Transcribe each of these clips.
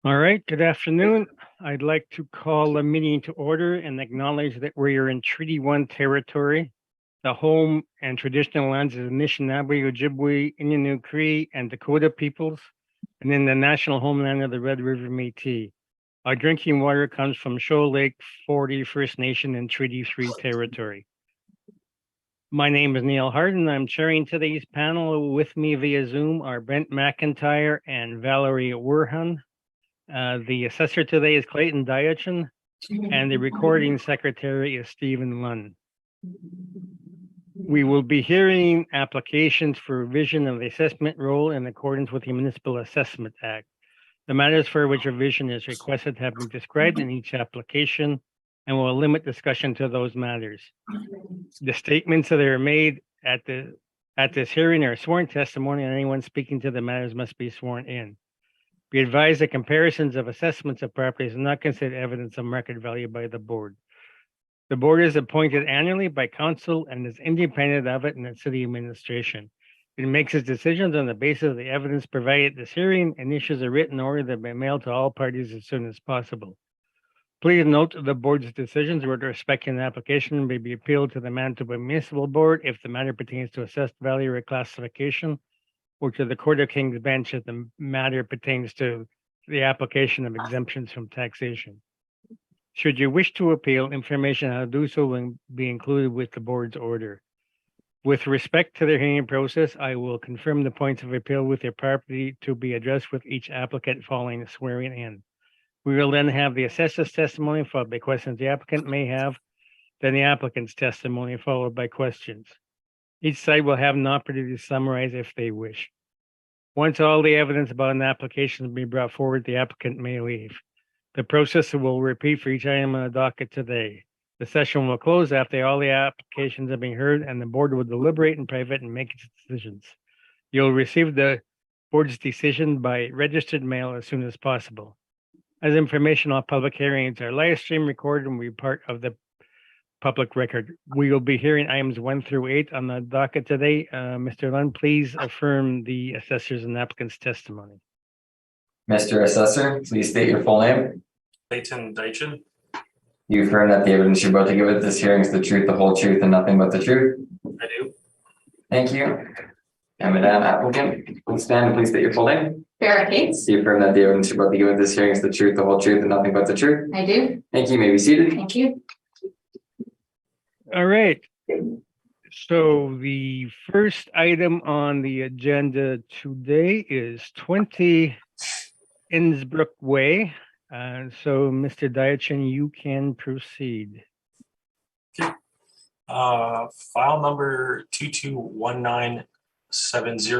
All right, good afternoon. I'd like to call the meeting to order and acknowledge that we are in Treaty 1 territory, the home and traditional lands of the Anishinaabe, Ojibwe, Innu Cree, and Dakota peoples, and in the national homeland of the Red River Métis. Our drinking water comes from Shoal Lake 40 First Nation and Treaty 3 territory. My name is Neil Harden. I'm chairing today's panel. With me via Zoom are Brent McIntyre and Valerie Werhan. The assessor today is Clayton Diachin, and the recording secretary is Stephen Lunn. We will be hearing applications for revision of the assessment role in accordance with the Municipal Assessment Act. The matters for which revision is requested have been described in each application and will limit discussion to those matters. The statements that are made at this hearing are sworn testimony, and anyone speaking to the matters must be sworn in. Be advised that comparisons of assessments of properties are not considered evidence of market value by the board. The board is appointed annually by council and is independent of it and the city administration. It makes its decisions on the basis of the evidence provided at this hearing and issues a written order that may be mailed to all parties as soon as possible. Please note that the board's decisions with respect to an application may be appealed to the Manitoba Municipal Board if the matter pertains to assessed value or classification, or to the Court of King's Bench if the matter pertains to the application of exemptions from taxation. Should you wish to appeal, information on how to do so will be included with the board's order. With respect to the hearing process, I will confirm the points of appeal with your property to be addressed with each applicant following the swearing in. We will then have the assessor's testimony followed by questions the applicant may have, then the applicant's testimony followed by questions. Each side will have an opportunity to summarize if they wish. Once all the evidence about an application has been brought forward, the applicant may leave. The process will repeat for each item on the docket today. The session will close after all the applications have been heard, and the board will deliberate in private and make its decisions. You'll receive the board's decision by registered mail as soon as possible. As information on public hearings are live stream recorded and will be part of the public record. We will be hearing items 1 through 8 on the docket today. Mr. Lund, please affirm the assessor's and applicant's testimony. Mr. Assessor, please state your full name. Clayton Diachin. You affirm that the evidence you're about to give at this hearing is the truth, the whole truth, and nothing but the truth? I do. Thank you. And Madam Applicant, please stand and please state your full name. Farrah Cates. You affirm that the evidence you're about to give at this hearing is the truth, the whole truth, and nothing but the truth? I do. Thank you. You may be seated. Thank you. All right. So the first item on the agenda today is 20 Innsbruck Way. So Mr. Diachin, you can proceed. File number 221970,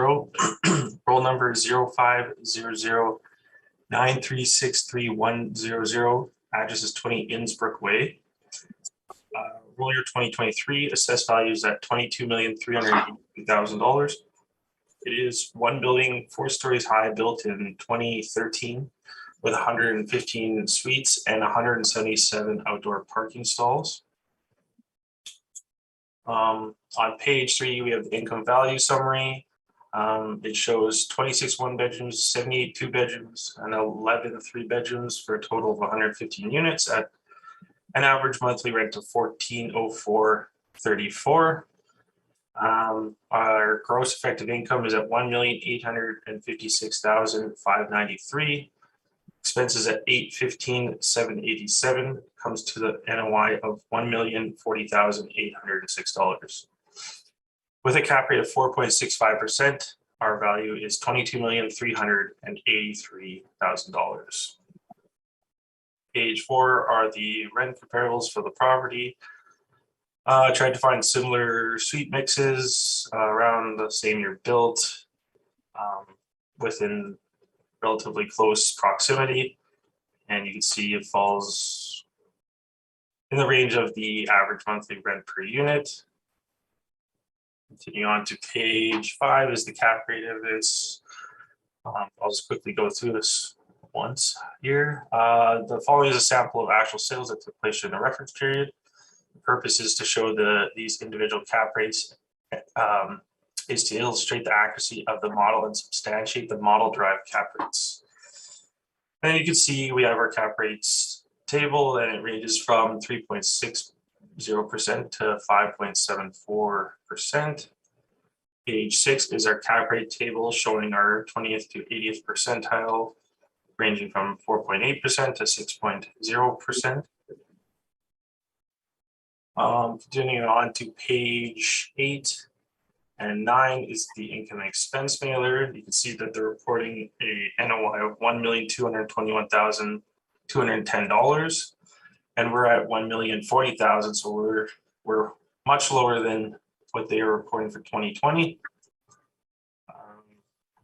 roll number 050093633100. Address is 20 Innsbruck Way. Roll year 2023, assessed values at $22,380,000. It is one building, 4 stories high, built in 2013, with 115 suites and 177 outdoor parking stalls. On page 3, we have the income value summary. It shows 26 one-bedrooms, 78 two-bedrooms, and 11 three-bedrooms for a total of 115 units at an average monthly rent of $14,0434. Our gross effective income is at $1,856,593. Expenses at $815,787 comes to the NOI of $1,040,806. With a cap rate of 4.65%, our value is $22,383,000. Page 4 are the rent comparables for the property. Tried to find similar suite mixes around the same year built, within relatively close proximity, and you can see it falls in the range of the average monthly rent per unit. Continuing on to page 5 is the cap rate of this. I'll just quickly go through this once here. The following is a sample of actual sales that took place in the reference period. The purpose is to show these individual cap rates, is to illustrate the accuracy of the model and substantiate the model derived cap rates. And you can see we have our cap rates table, and it ranges from 3.60% to 5.74%. Page 6 is our cap rate table showing our 20th to 80th percentile, ranging from 4.8% to 6.0%. Continuing on to page 8 and 9 is the income and expense mailer. You can see that they're reporting a NOI of $1,221,210, and we're at $1,040,000, so we're much lower than what they are reporting for 2020.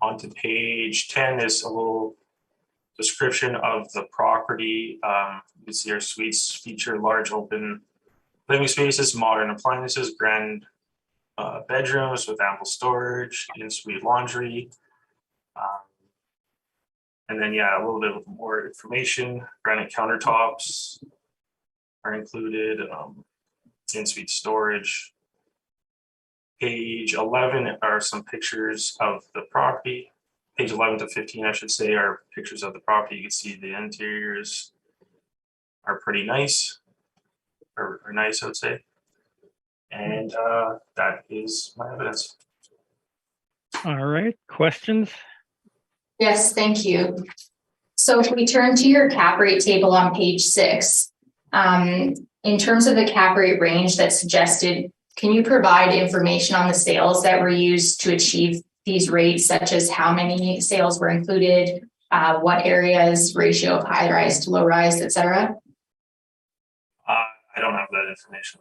On to page 10 is a little description of the property. You can see our suites feature large open living spaces, modern appliances, grand bedrooms with ample storage, in-suite laundry. And then, yeah, a little bit more information. Granite countertops are included, in-suite storage. Page 11 are some pictures of the property. Page 11 to 15, I should say, are pictures of the property. You can see the interiors are pretty nice, or nice, I would say. And that is my evidence. All right, questions? Yes, thank you. So if we turn to your cap rate table on page 6, in terms of the cap rate range that's suggested, can you provide information on the sales that were used to achieve these rates, such as how many sales were included, what areas, ratio of high rise to low rise, et cetera? I don't have that information.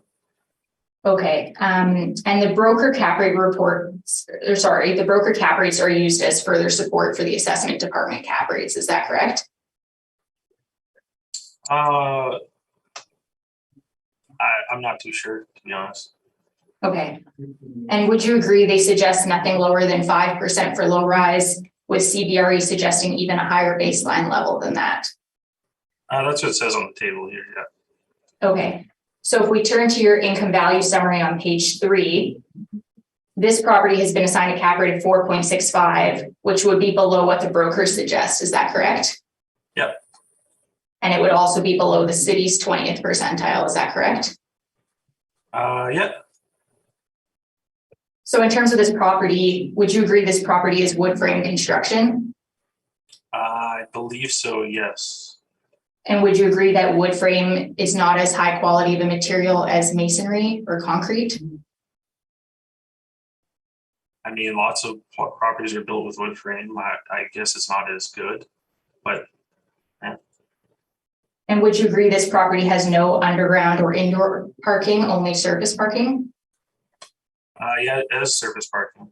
Okay, and the broker cap rate reports, or sorry, the broker cap rates are used as further support for the assessment department cap rates. Is that correct? I'm not too sure, to be honest. Okay, and would you agree they suggest nothing lower than 5% for low rise, with CBRE suggesting even a higher baseline level than that? That's what it says on the table here, yeah. Okay, so if we turn to your income value summary on page 3, this property has been assigned a cap rate of 4.65, which would be below what the brokers suggest. Is that correct? Yep. And it would also be below the city's 20th percentile. Is that correct? Yeah. So in terms of this property, would you agree this property is wood frame construction? I believe so, yes. And would you agree that wood frame is not as high quality of a material as masonry or concrete? I mean, lots of properties are built with wood frame. I guess it's not as good, but yeah. And would you agree this property has no underground or indoor parking, only surface parking? Yeah, it has surface parking.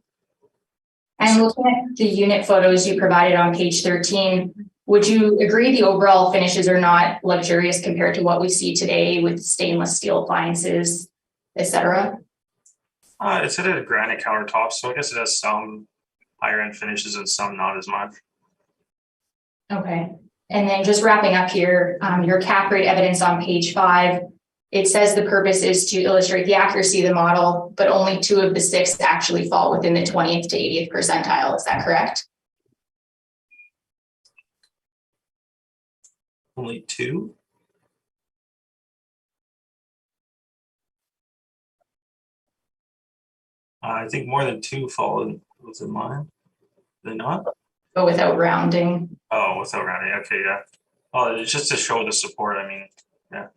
And looking at the unit photos you provided on page 13, would you agree the overall finishes are not luxurious compared to what we see today with stainless steel appliances, et cetera? It's at a granite countertop, so I guess it has some higher end finishes and some not as much. Okay. And then just wrapping up here, your cap rate evidence on page 5, it says the purpose is to illustrate the accuracy of the model, but only 2 of the 6 actually fall within the 20th to 80th percentile. Is that correct? Only 2? I think more than 2 fall within mine. They not? But without rounding. Oh, without rounding. Okay, yeah. Oh, it's just to show the support. I mean, yeah.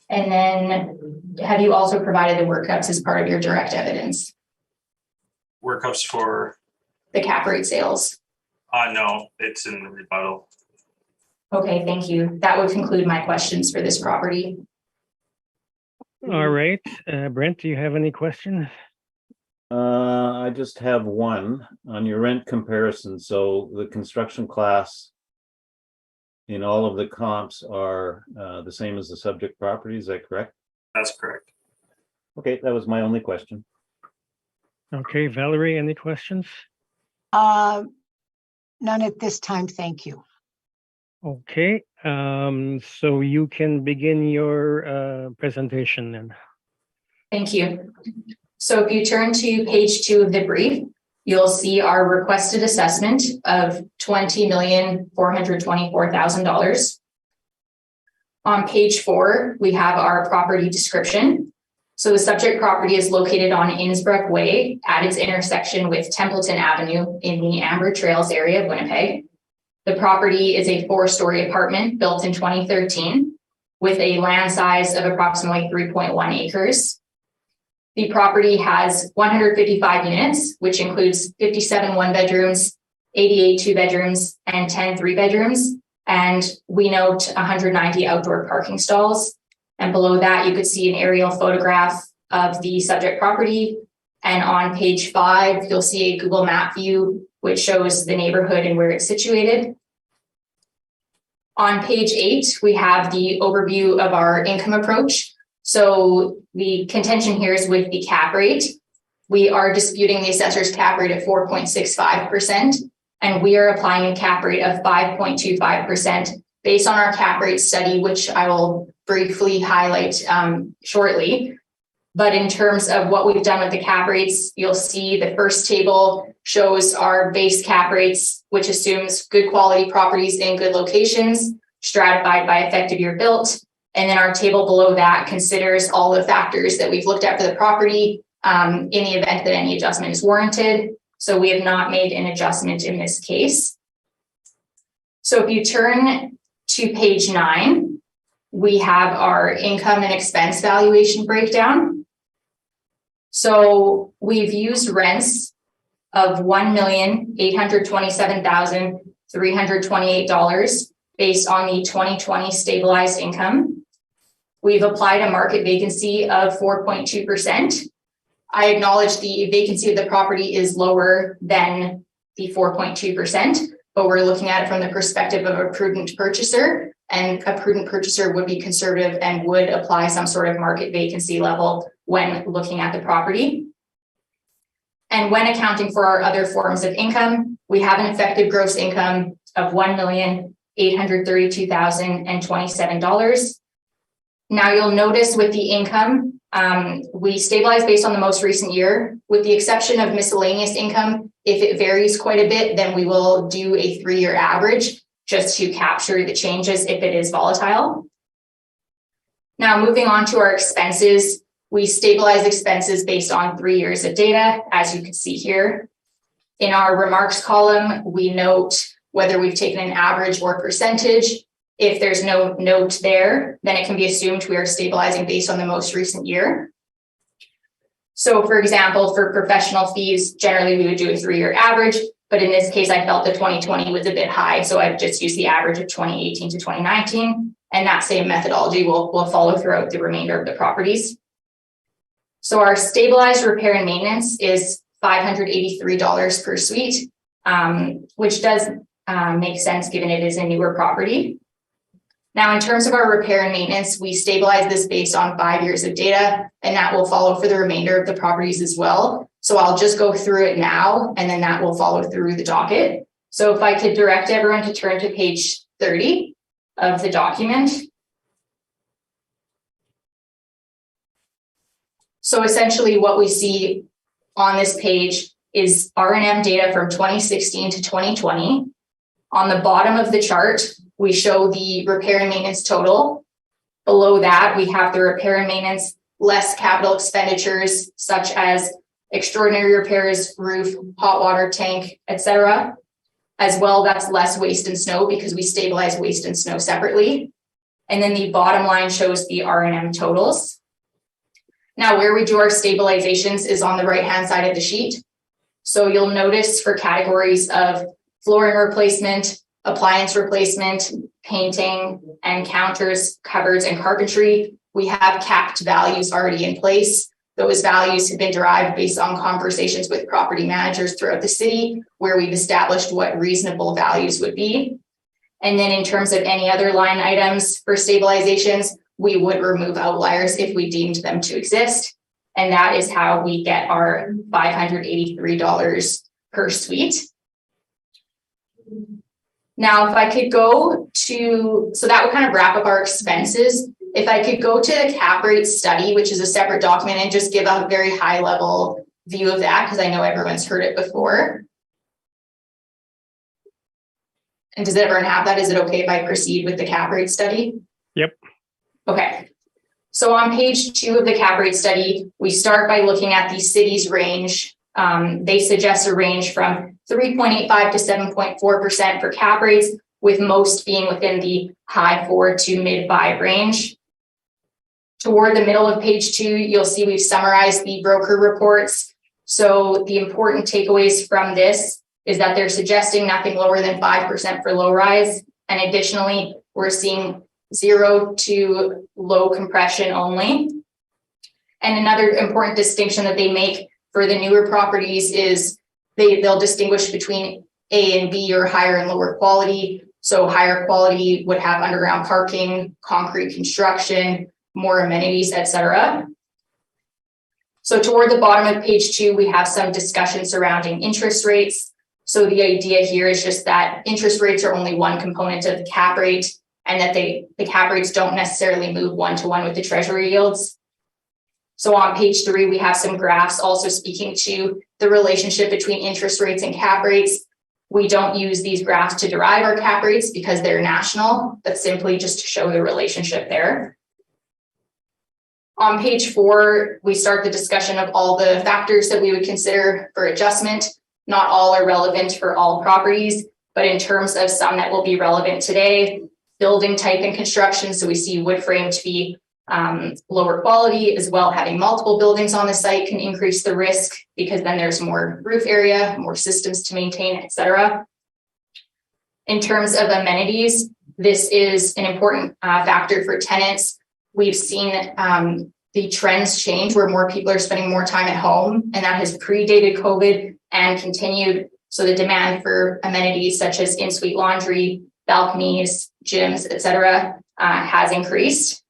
And then have you also provided the workups as part of your direct evidence? Workups for? The cap rate sales? No, it's in the rebuttal. Okay, thank you. That would conclude my questions for this property. All right, Brent, do you have any questions? I just have one on your rent comparison. So the construction class in all of the comps are the same as the subject property. Is that correct? That's correct. Okay, that was my only question. Okay, Valerie, any questions? None at this time, thank you. Okay, so you can begin your presentation then. Thank you. So if you turn to page 2 of the brief, you'll see our requested assessment of $20,424,000. On page 4, we have our property description. So the subject property is located on Innsbruck Way at its intersection with Templeton Avenue in the Amber Trails area of Winnipeg. The property is a 4-story apartment built in 2013 with a land size of approximately 3.1 acres. The property has 155 units, which includes 57 1-bedrooms, 88 2-bedrooms, and 10 3-bedrooms. And we note 190 outdoor parking stalls. And below that, you could see an aerial photograph of the subject property. And on page 5, you'll see a Google map view, which shows the neighborhood and where it's situated. On page 8, we have the overview of our income approach. So the contention here is with the cap rate. We are disputing the assessor's cap rate at 4.65%, and we are applying a cap rate of 5.25% based on our cap rate study, which I will briefly highlight shortly. But in terms of what we've done with the cap rates, you'll see the first table shows our base cap rates, which assumes good quality properties in good locations, stratified by effective year built. And then our table below that considers all the factors that we've looked at for the property in the event that any adjustment is warranted. So we have not made an adjustment in this case. So if you turn to page 9, we have our income and expense valuation breakdown. So we've used rents of $1,827,328 based on the 2020 stabilized income. We've applied a market vacancy of 4.2%. I acknowledge the vacancy of the property is lower than the 4.2%, but we're looking at it from the perspective of a prudent purchaser, and a prudent purchaser would be conservative and would apply some sort of market vacancy level when looking at the property. And when accounting for our other forms of income, we have an effective gross income of $1,832,027. Now you'll notice with the income, we stabilize based on the most recent year, with the exception of miscellaneous income. If it varies quite a bit, then we will do a 3-year average just to capture the changes if it is volatile. Now moving on to our expenses, we stabilize expenses based on 3 years of data, as you can see here. In our remarks column, we note whether we've taken an average or percentage. If there's no note there, then it can be assumed we are stabilizing based on the most recent year. So for example, for professional fees, generally we would do a 3-year average, but in this case, I felt the 2020 was a bit high. So I've just used the average of 2018 to 2019, and that same methodology will follow throughout the remainder of the properties. So our stabilized repair and maintenance is $583 per suite, which does make sense given it is a newer property. Now, in terms of our repair and maintenance, we stabilize this based on 5 years of data, and that will follow for the remainder of the properties as well. So I'll just go through it now, and then that will follow through the docket. So if I could direct everyone to turn to page 30 of the document. So essentially what we see on this page is R&M data from 2016 to 2020. On the bottom of the chart, we show the repair and maintenance total. Below that, we have the repair and maintenance less capital expenditures, such as extraordinary repairs, roof, hot water tank, etc. As well, that's less waste and snow because we stabilize waste and snow separately. And then the bottom line shows the R&M totals. Now, where we do our stabilizations is on the right-hand side of the sheet. So you'll notice for categories of flooring replacement, appliance replacement, painting, and counters, cupboards, and carpentry, we have capped values already in place. Those values have been derived based on conversations with property managers throughout the city, where we've established what reasonable values would be. And then in terms of any other line items for stabilizations, we would remove outliers if we deemed them to exist. And that is how we get our $583 per suite. Now, if I could go to, so that would kind of wrap up our expenses. If I could go to the cap rate study, which is a separate document, and just give a very high level view of that because I know everyone's heard it before. And does everyone have that? Is it okay if I proceed with the cap rate study? Yep. Okay. So on page 2 of the cap rate study, we start by looking at the city's range. They suggest a range from 3.85 to 7.4% for cap rates, with most being within the high 4 to mid 5 range. Toward the middle of page 2, you'll see we've summarized the broker reports. So the important takeaways from this is that they're suggesting nothing lower than 5% for low rise. And additionally, we're seeing 0 to low compression only. And another important distinction that they make for the newer properties is they'll distinguish between A and B, or higher and lower quality. So higher quality would have underground parking, concrete construction, more amenities, etc. So toward the bottom of page 2, we have some discussion surrounding interest rates. So the idea here is just that interest rates are only one component of the cap rate, and that the cap rates don't necessarily move one-to-one with the treasury yields. So on page 3, we have some graphs also speaking to the relationship between interest rates and cap rates. We don't use these graphs to derive our cap rates because they're national, but simply just to show the relationship there. On page 4, we start the discussion of all the factors that we would consider for adjustment. Not all are relevant for all properties, but in terms of some that will be relevant today, building type and construction. So we see wood frame to be lower quality, as well. Having multiple buildings on the site can increase the risk because then there's more roof area, more systems to maintain, etc. In terms of amenities, this is an important factor for tenants. We've seen the trends change where more people are spending more time at home, and that has predated COVID and continued. So the demand for amenities such as in-suite laundry, balconies, gyms, etc., has increased.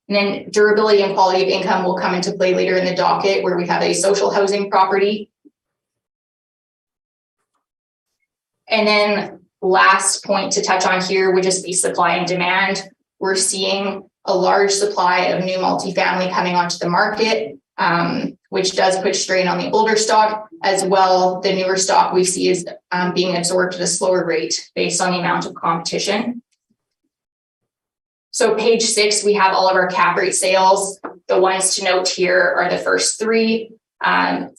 And then durability and quality of income will come into play later in the docket, where we have a social housing property. And then last point to touch on here would just be supply and demand. We're seeing a large supply of new multifamily coming onto the market, which does put strain on the older stock. As well, the newer stock we see is being absorbed at a slower rate based on the amount of competition. So page 6, we have all of our cap rate sales. The ones to note here are the first 3.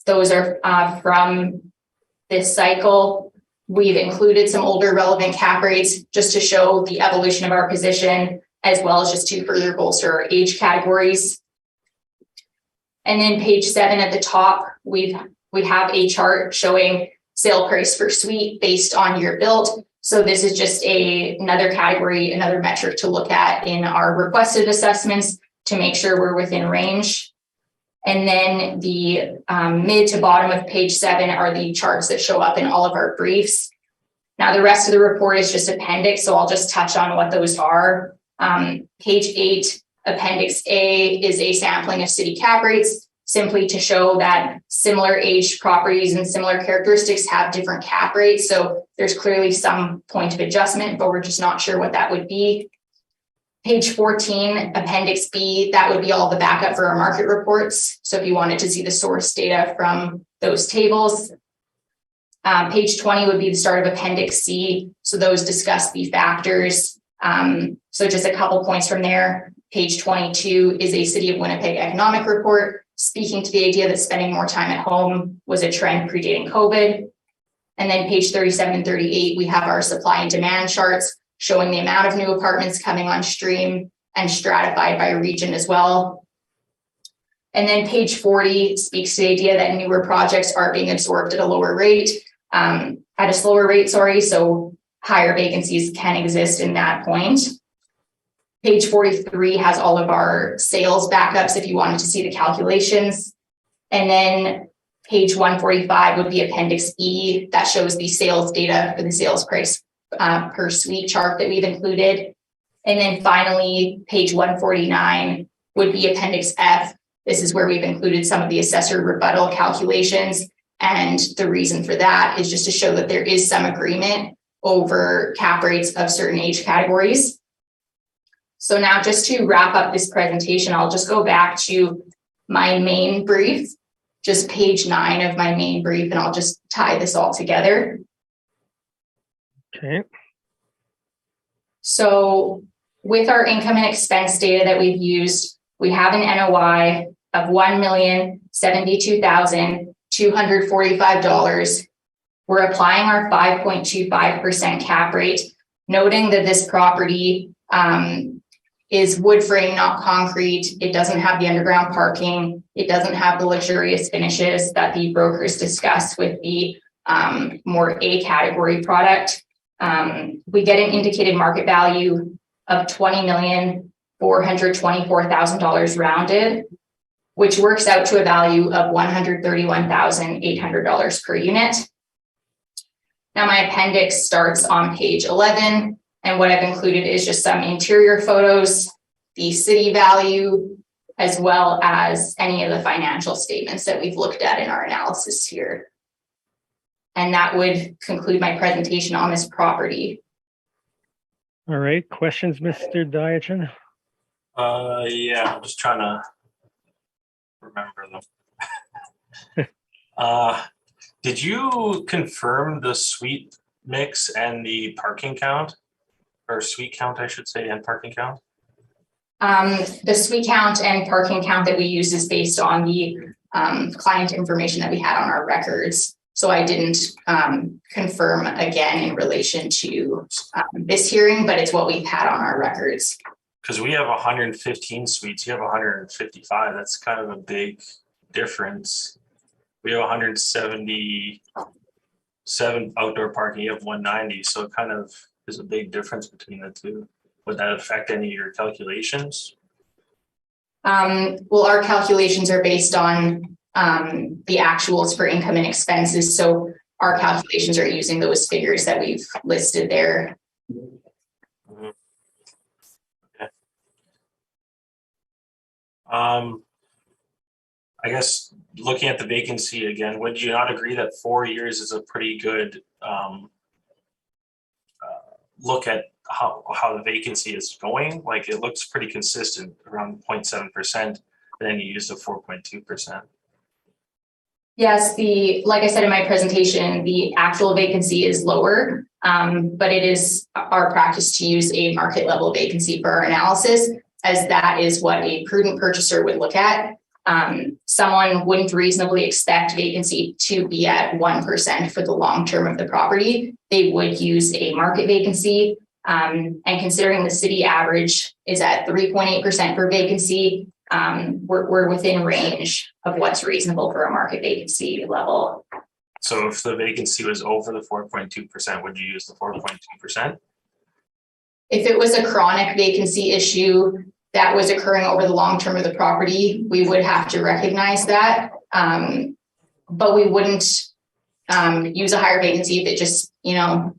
Those are from this cycle. We've included some older relevant cap rates just to show the evolution of our position, as well as just to further bolster our age categories. And then page 7 at the top, we have a chart showing sale price per suite based on year built. So this is just another category, another metric to look at in our requested assessments to make sure we're within range. And then the mid to bottom of page 7 are the charts that show up in all of our briefs. Now, the rest of the report is just appendix, so I'll just touch on what those are. Page 8, Appendix A, is a sampling of city cap rates, simply to show that similar aged properties and similar characteristics have different cap rates. So there's clearly some point of adjustment, but we're just not sure what that would be. Page 14, Appendix B, that would be all the backup for our market reports. So if you wanted to see the source data from those tables. Page 20 would be the start of Appendix C. So those discuss the factors. So just a couple points from there. Page 22 is a City of Winnipeg economic report, speaking to the idea that spending more time at home was a trend predating COVID. And then page 37 and 38, we have our supply and demand charts showing the amount of new apartments coming on stream and stratified by region as well. And then page 40 speaks to the idea that newer projects are being absorbed at a lower rate, at a slower rate, so higher vacancies can exist in that point. Page 43 has all of our sales backups if you wanted to see the calculations. And then page 145 would be Appendix E, that shows the sales data for the sales price per suite chart that we've included. And then finally, page 149 would be Appendix F. This is where we've included some of the assessor rebuttal calculations. And the reason for that is just to show that there is some agreement over cap rates of certain age categories. So now, just to wrap up this presentation, I'll just go back to my main brief just page 9 of my main brief, and I'll just tie this all together. Okay. So with our income and expense data that we've used, we have an NOI of $1,072,245. We're applying our 5.25% cap rate, noting that this property is wood frame, not concrete. It doesn't have the underground parking. It doesn't have the luxurious finishes that the brokers discuss with the more A category product. We get an indicated market value of $20,424,000 rounded, which works out to a value of $131,800 per unit. Now my appendix starts on page 11, and what I've included is just some interior photos, the city value, as well as any of the financial statements that we've looked at in our analysis here. And that would conclude my presentation on this property. All right. Questions, Mr. Diachin? Yeah, I'm just trying to remember them. Did you confirm the suite mix and the parking count? Or suite count, I should say, and parking count? The suite count and parking count that we use is based on the client information that we had on our records. So I didn't confirm again in relation to this hearing, but it's what we've had on our records. Because we have 115 suites, you have 155. That's kind of a big difference. We have 177 outdoor parking, you have 190. So it kind of is a big difference between the two. Would that affect any of your calculations? Well, our calculations are based on the actuals for income and expenses. So our calculations are using those figures that we've listed there. Mm-hmm. Okay. I guess looking at the vacancy again, would you not agree that 4 years is a pretty good look at how the vacancy is going? Like it looks pretty consistent around 0.7%, and then you use the 4.2%. Yes, like I said in my presentation, the actual vacancy is lower, but it is our practice to use a market level vacancy for our analysis, as that is what a prudent purchaser would look at. Someone wouldn't reasonably expect vacancy to be at 1% for the long term of the property. They would use a market vacancy. And considering the city average is at 3.8% for vacancy, we're within range of what's reasonable for a market vacancy level. So if the vacancy was over the 4.2%, would you use the 4.2%? If it was a chronic vacancy issue that was occurring over the long term of the property, we would have to recognize that. But we wouldn't use a higher vacancy if it just,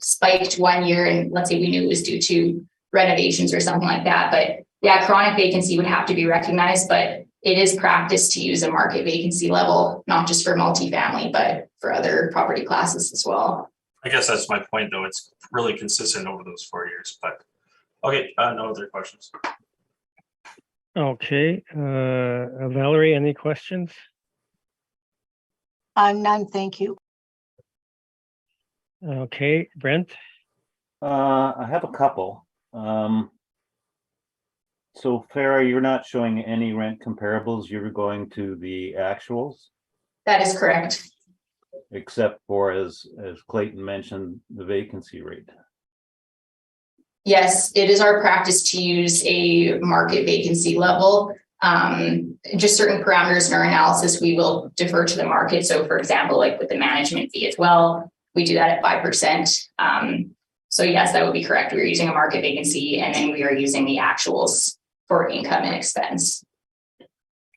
spiked 1 year and let's say we knew it was due to renovations or something like that. But yeah, chronic vacancy would have to be recognized, but it is practice to use a market vacancy level, not just for multifamily, but for other property classes as well. I guess that's my point though. It's really consistent over those 4 years, but okay, no other questions. Okay. Valerie, any questions? None, thank you. Okay. Brent? I have a couple. So Farah, you're not showing any rent comparables. You're going to the actuals, That is correct. except for, as Clayton mentioned, the vacancy rate. Yes, it is our practice to use a market vacancy level. Just certain parameters in our analysis, we will defer to the market. So for example, like with the management fee as well, we do that at 5%. So yes, that would be correct. We're using a market vacancy and then we are using the actuals for income and expense.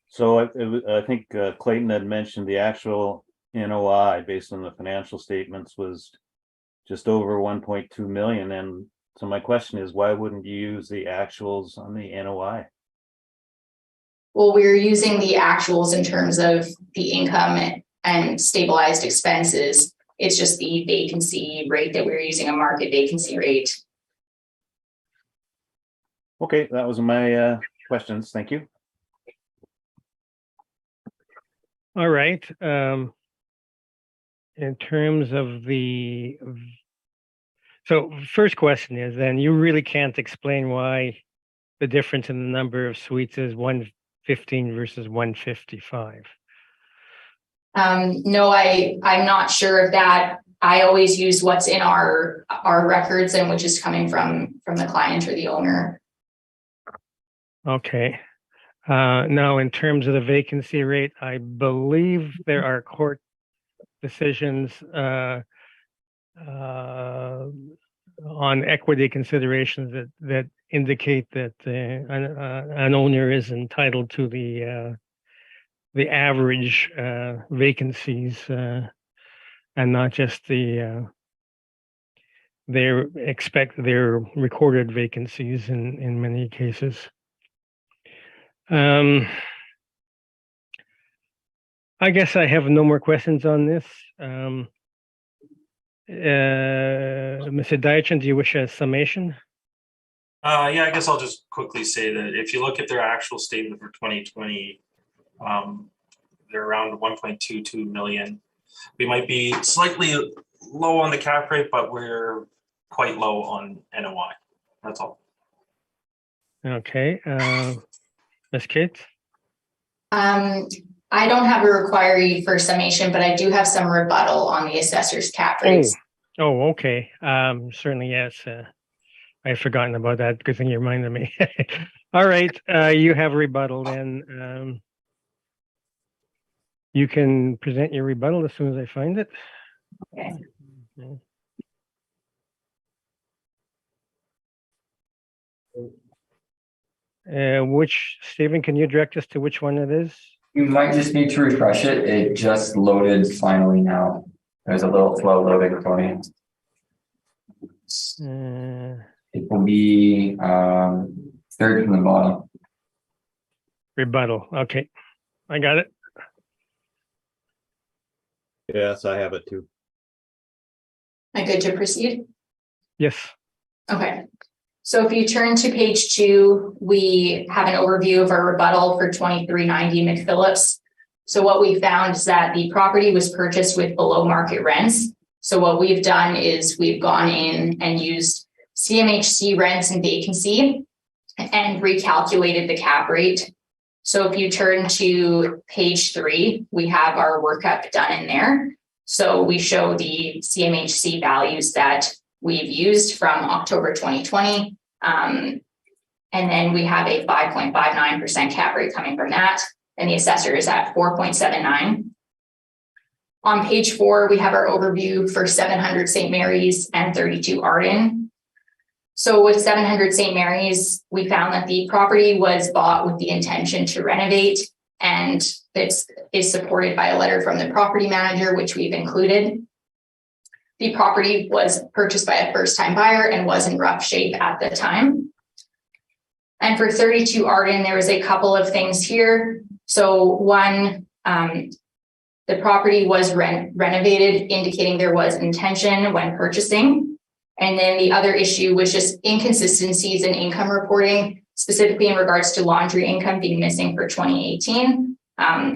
So I think Clayton had mentioned the actual NOI based on the financial statements was just over 1.2 million. And so my question is, why wouldn't you use the actuals on the NOI? Well, we're using the actuals in terms of the income and stabilized expenses. It's just the vacancy rate that we're using, a market vacancy rate. Okay, that was my questions. Thank you. All right. In terms of so first question is then you really can't explain why the difference in the number of suites is 115 versus 155. No, I'm not sure of that. I always use what's in our records and which is coming from the client or the owner. Okay. Now, in terms of the vacancy rate, I believe there are court decisions on equity considerations that indicate that an owner is entitled to the average vacancies and not just their recorded vacancies in many cases. I guess I have no more questions on this. Mr. Dyachin, do you wish a summation? Yeah, I guess I'll just quickly say that if you look at their actual statement for 2020, they're around 1.22 million. We might be slightly low on the cap rate, but we're quite low on NOI. That's all. Okay. Ms. Kate? I don't have a requirement for summation, but I do have some rebuttal on the assessor's cap rates. Oh, okay. Certainly, yes. I've forgotten about that. Good thing you reminded me. All right. You have rebuttal then. You can present your rebuttal as soon as I find it. Okay. Stephen, can you direct us to which one it is? You might just need to refresh it. It just loaded finally now. There's a little slow loading for me. It will be third from the bottom. Rebuttal. Okay. I got it. Yes, I have it too. Am I good to proceed? Yes. Okay. So if you turn to page 2, we have an overview of our rebuttal for 2390 McPhillips. So what we found is that the property was purchased with below market rents. So what we've done is we've gone in and used CMHC rents and vacancy and recalculated the cap rate. So if you turn to page 3, we have our workup done in there. So we show the CMHC values that we've used from October 2020. And then we have a 5.59% cap rate coming from that. And the assessor is at 4.79. On page 4, we have our overview for 700 St. Mary's and 32 Arden. So with 700 St. Mary's, we found that the property was bought with the intention to renovate, and this is supported by a letter from the property manager, which we've included. The property was purchased by a first-time buyer and was in rough shape at the time. And for 32 Arden, there was a couple of things here. So one, the property was renovated, indicating there was intention when purchasing. And then the other issue was just inconsistencies in income reporting, specifically in regards to laundry income being missing for 2018.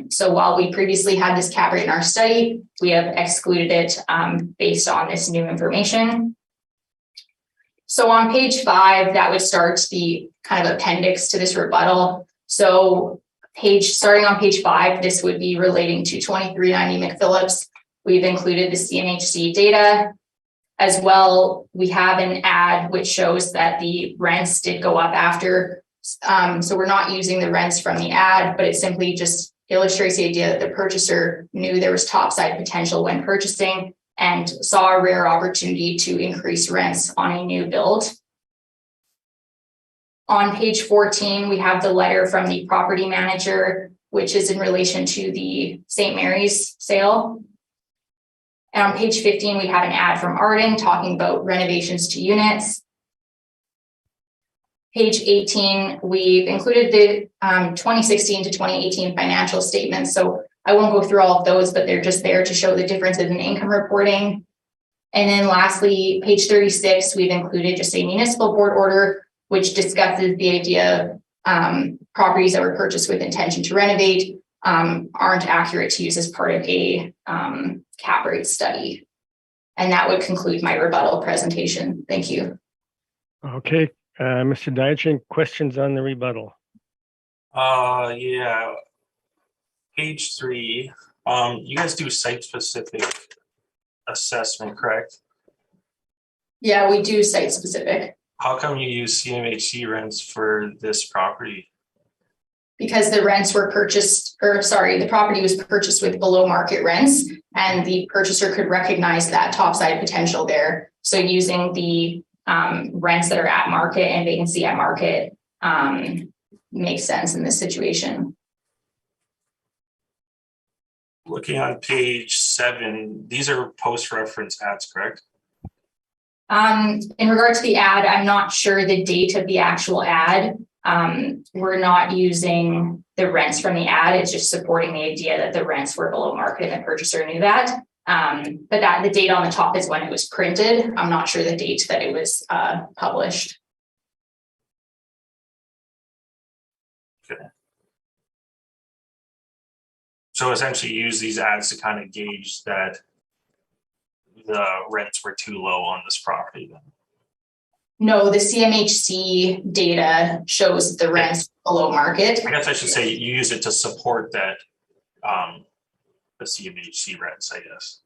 So while we previously had this cap rate in our study, we have excluded it based on this new information. So on page 5, that would start the kind of appendix to this rebuttal. So starting on page 5, this would be relating to 2390 McPhillips. We've included the CMHC data. As well, we have an ad which shows that the rents did go up after. So we're not using the rents from the ad, but it simply just illustrates the idea that the purchaser knew there was topside potential when purchasing and saw a rare opportunity to increase rents on a new build. On page 14, we have the letter from the property manager, which is in relation to the St. Mary's sale. And on page 15, we have an ad from Arden talking about renovations to units. Page 18, we've included the 2016 to 2018 financial statements. So I won't go through all of those, but they're just there to show the differences in income reporting. And then lastly, page 36, we've included just a municipal board order, which discusses the idea of properties that were purchased with intention to renovate. aren't accurate to use as part of a cap rate study. And that would conclude my rebuttal presentation. Thank you. Okay, Mr. Dyachin, questions on the rebuttal? Yeah. Page 3, you guys do site-specific assessment, correct? Yeah, we do site specific How come you use CMHC rents for this property? because the rents were purchased, the property was purchased with below market rents, and the purchaser could recognize that topside potential there. So using the rents that are at market and vacancy at market makes sense in this situation. Looking on page 7, these are post-reference ads, correct? In regard to the ad, I'm not sure the date of the actual ad. We're not using the rents from the ad. It's just supporting the idea that the rents were below market and the purchaser knew that. But that the date on the top is when it was printed. I'm not sure the date that it was published. Okay. So essentially use these ads to kind of gauge that the rents were too low on this property then. No, the CMHC data shows the rents below market. I guess I should say you use it to support that the CMHC rents, I guess.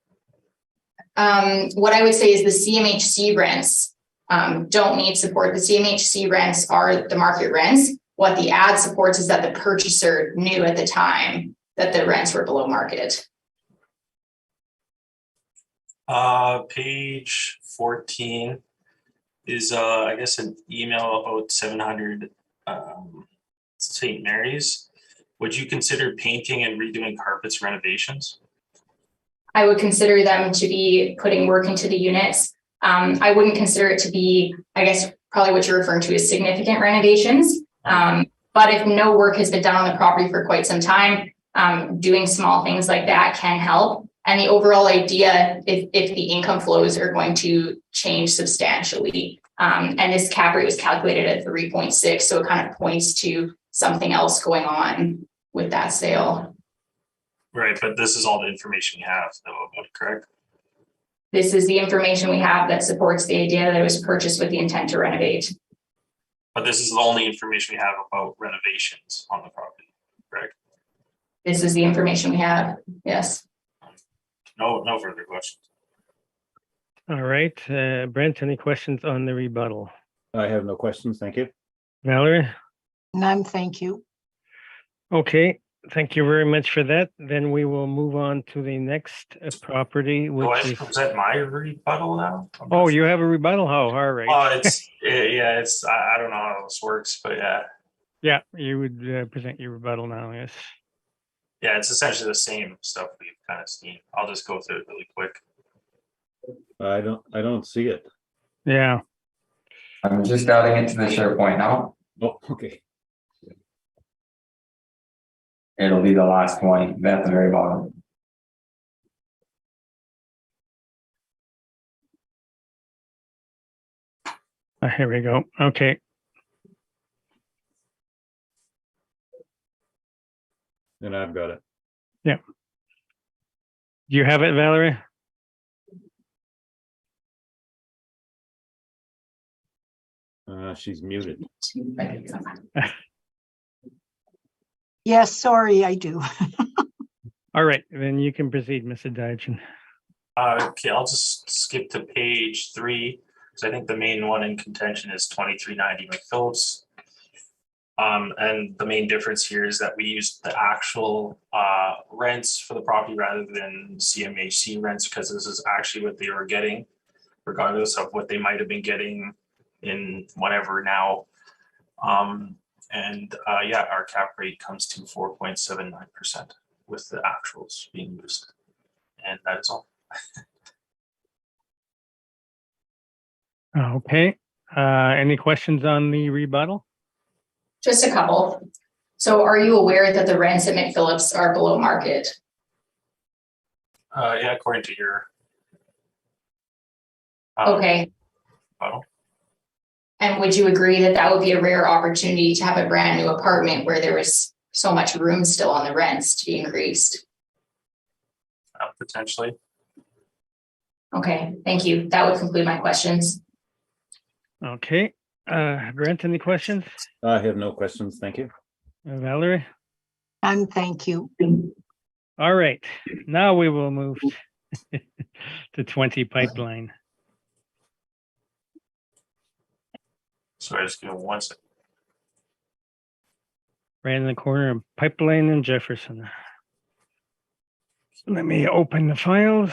What I would say is the CMHC rents don't need support. The CMHC rents are the market rents. What the ad supports is that the purchaser knew at the time that the rents were below market. Page 14 is I guess an email about 700 St. Mary's. Would you consider painting and redoing carpets renovations? I would consider them to be putting work into the units. I wouldn't consider it to be, I guess, probably what you're referring to as significant renovations. But if no work has been done on the property for quite some time, doing small things like that can help. And the overall idea, if the income flows are going to change substantially, and this cap rate was calculated at 3.6, so it kind of points to something else going on with that sale. Right, but this is all the information you have though about it, correct? This is the information we have that supports the idea that it was purchased with the intent to renovate. But this is the only information we have about renovations on the property, correct? This is the information we have, yes. No further questions. All right, Brent, any questions on the rebuttal? I have no questions, thank you. Valerie? None, thank you. Okay, thank you very much for that. Then we will move on to the next property, Do which I is, present my rebuttal now? oh, you have a rebuttal? Oh, all right. Yeah, it's I don't know how this works, but yeah. Yeah, you would present your rebuttal now, yes. Yeah, it's essentially the same stuff we've kind of seen. I'll just go through it really quick. I don't see it. Yeah, I'm just adding it to the SharePoint now. Oh, okay. It'll be the last one at the very bottom. here we go. Okay, And I've got it. do you have it, Valerie? She's muted. Yes, sorry, I do. All right, then you can proceed, Mr. Dyachin. Okay, I'll just skip to page 3 because I think the main one in contention is 2390 McPhillips. And the main difference here is that we use the actual rents for the property rather than CMHC rents, because this is actually what they were getting, regardless of what they might have been getting in whatever now. Yeah, our cap rate comes to 4.79% with the actuals being used. And that is all. Okay, any questions on the rebuttal? Just a couple. So are you aware that the rents at McPhillips are below market? Yeah, according to your Okay. model. And would you agree that that would be a rare opportunity to have a brand new apartment where there was so much room still on the rents to be increased. Potentially. Okay, thank you. That would conclude my questions. Okay, Brent, any questions? I have no questions. Thank you. Valerie? And thank you. All right, now we will move to 20 Pipeline. Sorry, just give me 1 second. Right in the corner of Pipeline and Jefferson. Let me open the files.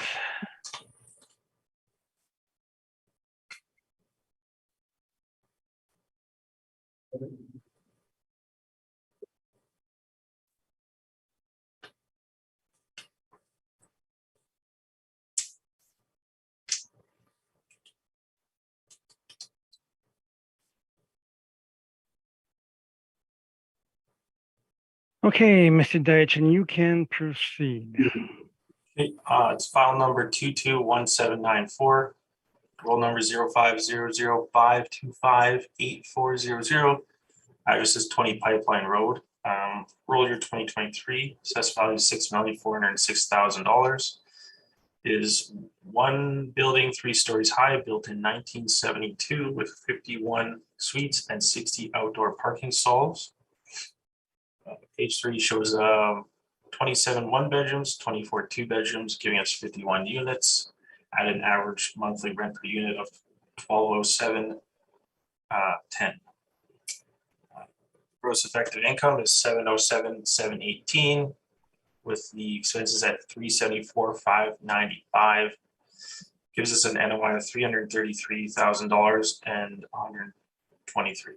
Okay, Mr. Dyachin, you can proceed. Okay, it's file number 221794, roll number 0500525840. Address is 20 Pipeline Road. Roll year 2023, assessed value $6,406,000. Is one building 3 stories high, built in 1972 with 51 suites and 60 outdoor parking stalls. Page 3 shows 27 one-bedrooms, 24 two-bedrooms, giving us 51 units at an average monthly rent per unit of $1,207.10. Gross effective income is $707,718, with the expenses at $374,595. Gives us an NOI of $333,000 and $123.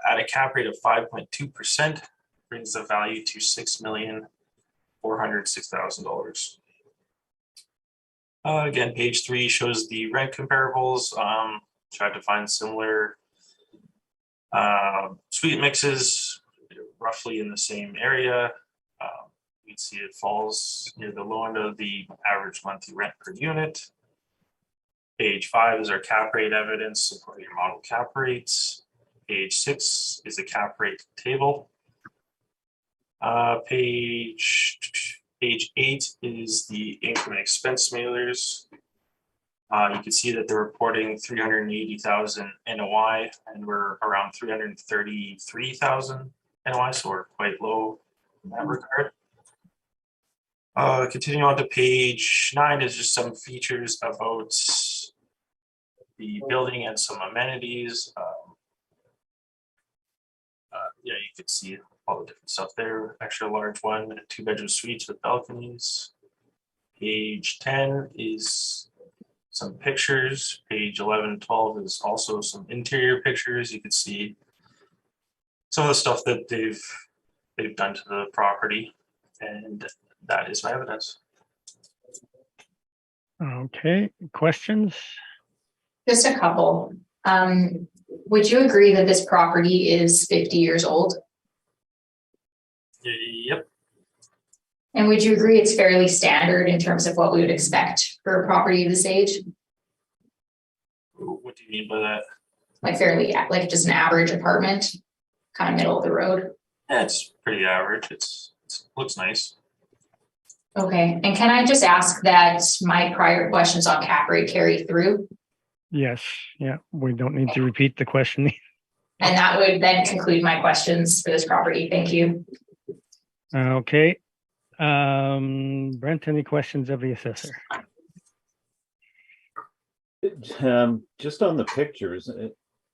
At a cap rate of 5.2%, brings the value to $6,406,000. Again, page 3 shows the rent comparables. Tried to find similar suite mixes, roughly in the same area. You can see it falls near the low end of the average monthly rent per unit. Page 5 is our cap rate evidence supporting your model cap rates. Page 6 is the cap rate table. Page 8 is the income and expense mailers. You can see that they're reporting 380,000 NOI, and we're around 333,000 NOI, so we're quite low in that regard. Continuing on to page 9 is just some features about the building and some amenities. Yeah, you can see all the different stuff there. Extra large 1 and 2-bedroom suites with balconies. Page 10 is some pictures. Page 11 and 12 is also some interior pictures. You can see some of the stuff that they've done to the property, and that is my evidence. Okay, questions? Just a couple. Would you agree that this property is 50 years old? Yep. And would you agree it's fairly standard in terms of what we would expect for a property of this age? What do you mean by that? Like fairly, like just an average apartment, kind of middle of the road? Yeah, it's pretty average. It looks nice. Okay, and can I just ask that my prior questions on cap rate carry through? Yes, yeah, we don't need to repeat the question. And that would then conclude my questions for this property. Thank you. Okay. Brent, any questions of the assessor? Just on the pictures,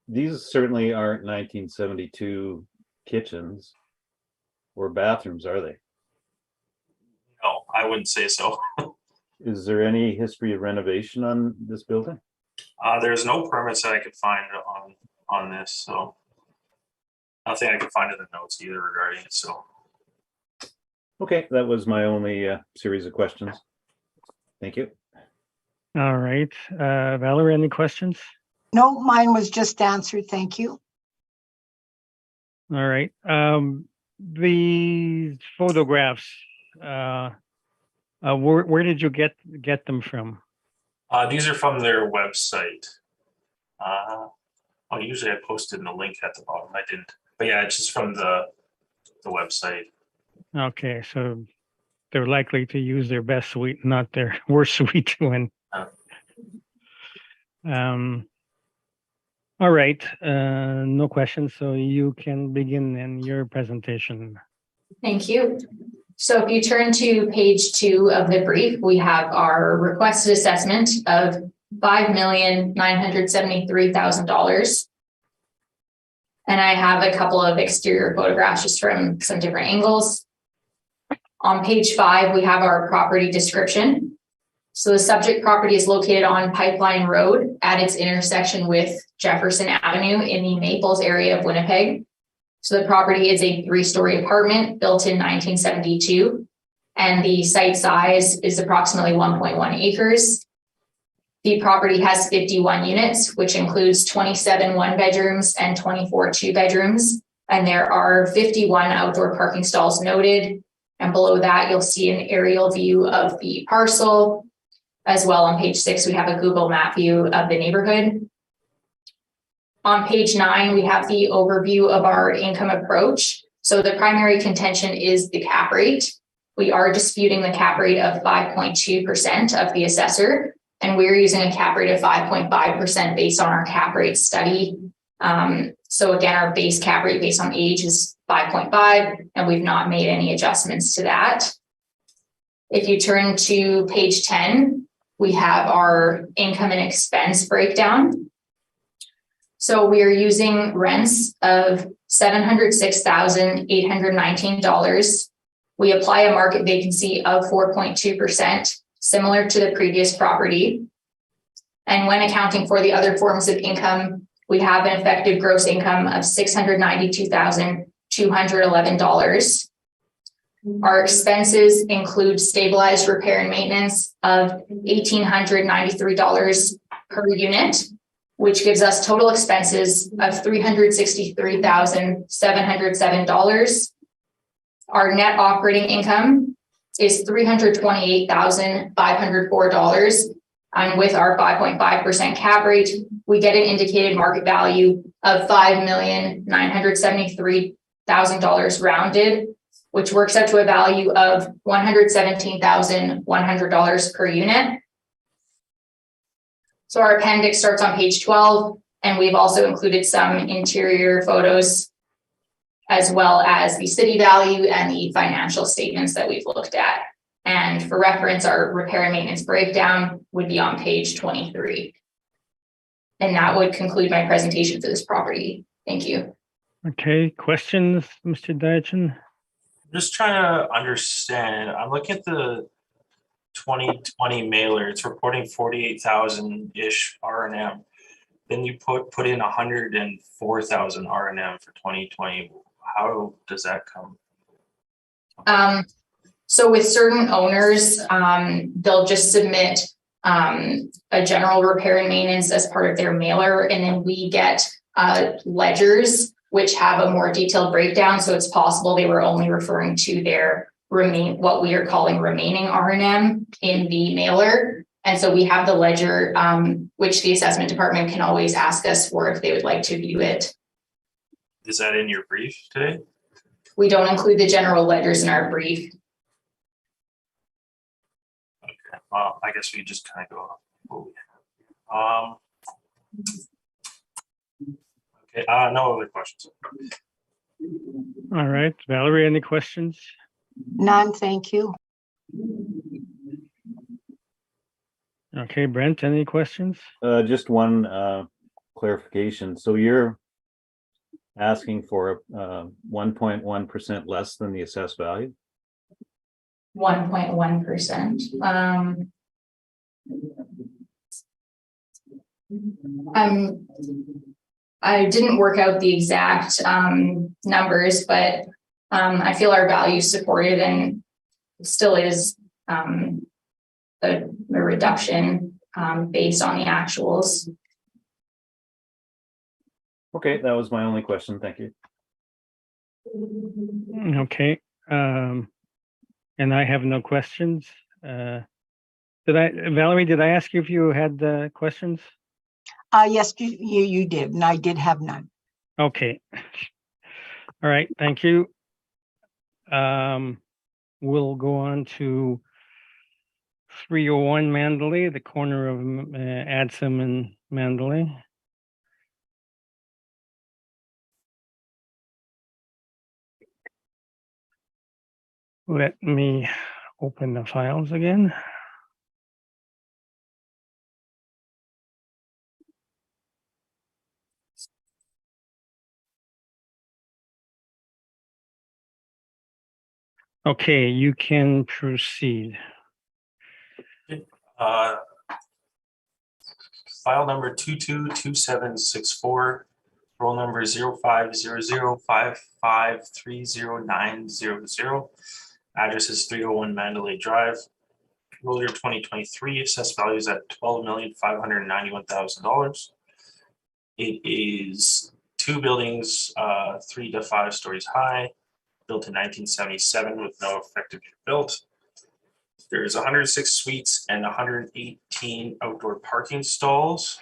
these certainly aren't 1972 kitchens or bathrooms, are they? No, I wouldn't say so. Is there any history of renovation on this building? There's no permits that I could find on this, so nothing I could find in the notes either regarding it. So, okay, that was my only series of questions. Thank you. All right, Valerie, any questions? No, mine was just answered. Thank you. All right, the photographs, where did you get them from? these are from their website. Usually I posted in the link at the bottom. I didn't, but yeah, it's just from the the website. Okay, so they're likely to use their best suite, not their worst suite when. All right, no questions, so you can begin in your presentation. Thank you. So if you turn to page 2 of the brief, we have our requested assessment of $5,973,000. And I have a couple of exterior photographs just from some different angles. On page 5, we have our property description. So the subject property is located on Pipeline Road at its intersection with Jefferson Avenue in the Maples area of Winnipeg. So the property is a 3-story apartment built in 1972, and the site size is approximately 1.1 acres. The property has 51 units, which includes 27 1-bedrooms and 24 2-bedrooms, and there are 51 outdoor parking stalls noted. And below that, you'll see an aerial view of the parcel. As well, on page 6, we have a Google map view of the neighborhood. On page 9, we have the overview of our income approach. So the primary contention is the cap rate. We are disputing the cap rate of 5.2% of the assessor, and we're using a cap rate of 5.5% based on our cap rate study. So again, our base cap rate based on age is 5.5, and we've not made any adjustments to that. If you turn to page 10, we have our income and expense breakdown. So we are using rents of $706,819. We apply a market vacancy of 4.2%, similar to the previous property. And when accounting for the other forms of income, we have an effective gross income of $692,211. Our expenses include stabilized repair and maintenance of $1,893 per unit, which gives us total expenses of $363,707. Our net operating income is $328,504. And with our 5.5% cap rate, we get an indicated market value of $5,973,000 rounded, which works out to a value of $117,100 per unit. So our appendix starts on page 12, and we've also included some interior photos, as well as the city value and the financial statements that we've looked at. And for reference, our repair and maintenance breakdown would be on page 23. And that would conclude my presentation for this property. Thank you. Okay, questions, Mr. Dyachin? I'm just trying to understand. I'm looking at the 2020 mailer. It's reporting 48,000-ish R&M. Then you put in 104,000 R&M for 2020. How does that come? So with certain owners, they'll just submit a general repair and maintenance as part of their mailer, and then we get ledgers which have a more detailed breakdown. So it's possible they were only referring to their what we are calling remaining R&M in the mailer. And so we have the ledger, which the assessment department can always ask us for if they would like to view it. Is that in your brief today? We don't include the general ledgers in our brief. Okay. Well, I guess we just kind of go off what we have. Okay. No other questions. All right, Valerie, any questions? None, thank you. Okay, Brent, any questions? Just one clarification. So you're asking for 1.1% less than the assessed value? 1.1%. I didn't work out the exact numbers, but I feel our value is supported, and still is a reduction based on the actuals. Okay, that was my only question. Thank you. Okay, and I have no questions. Valerie, did I ask you if you had questions? Yes, you did, and I did have none. Okay. All right, thank you. we'll go on to 301 Mandalay, the corner of Adsum and Mandalay. Let me open the files again. Okay, you can proceed. Uh, File number 222764, roll number 050055309000. Address is 301 Mandalay Drive. Roll year 2023, assessed values at $12,591,000. It is two buildings, 3 to 5 stories high, built in 1977 with no effective year built. There's 106 suites and 118 outdoor parking stalls.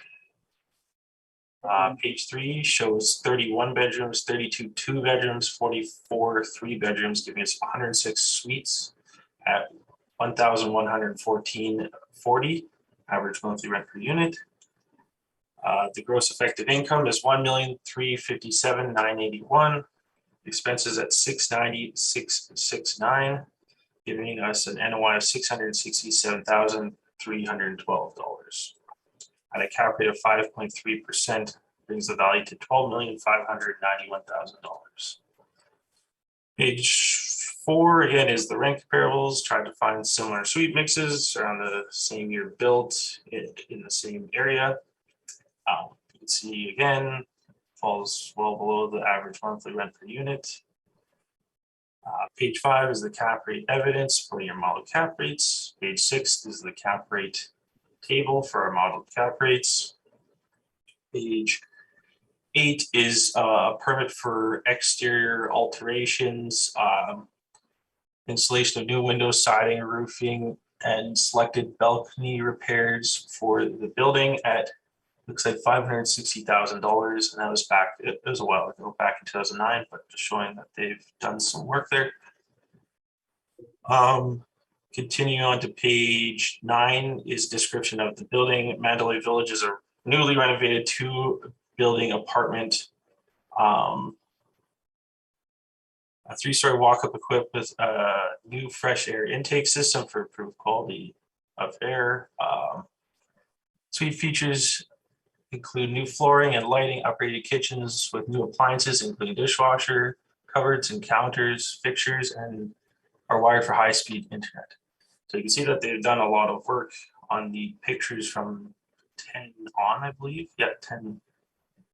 Page 3 shows 31 bedrooms, 32 2 bedrooms, 44 3 bedrooms, giving us 106 suites at $1,114.40 average monthly rent per unit. The gross effective income is $1,357,981. Expenses at $690,669, giving us an NOI of $667,312. At a cap rate of 5.3%, brings the value to $12,591,000. Page 4 again is the rent comparables. Tried to find similar suite mixes around the same year built in the same area. You can see again, falls well below the average monthly rent per unit. Page 5 is the cap rate evidence for your model cap rates. Page 6 is the cap rate table for our model cap rates. Page 8 is a permit for exterior alterations, installation of new windows, siding, roofing, and selected balcony repairs for the building at looks like $560,000, and that was back. It was a while ago, back in 2009, but just showing that they've done some work there. Continuing on to page 9 is description of the building. Mandalay Village is a newly renovated 2-building apartment, a 3-story walk-up equipped with a new fresh air intake system for improved quality of air. Suite features include new flooring and lighting, upgraded kitchens with new appliances, including dishwasher, cupboards and counters, fixtures, and are wired for high-speed internet. So you can see that they've done a lot of work on the pictures from 10 on, I believe. Yeah, 10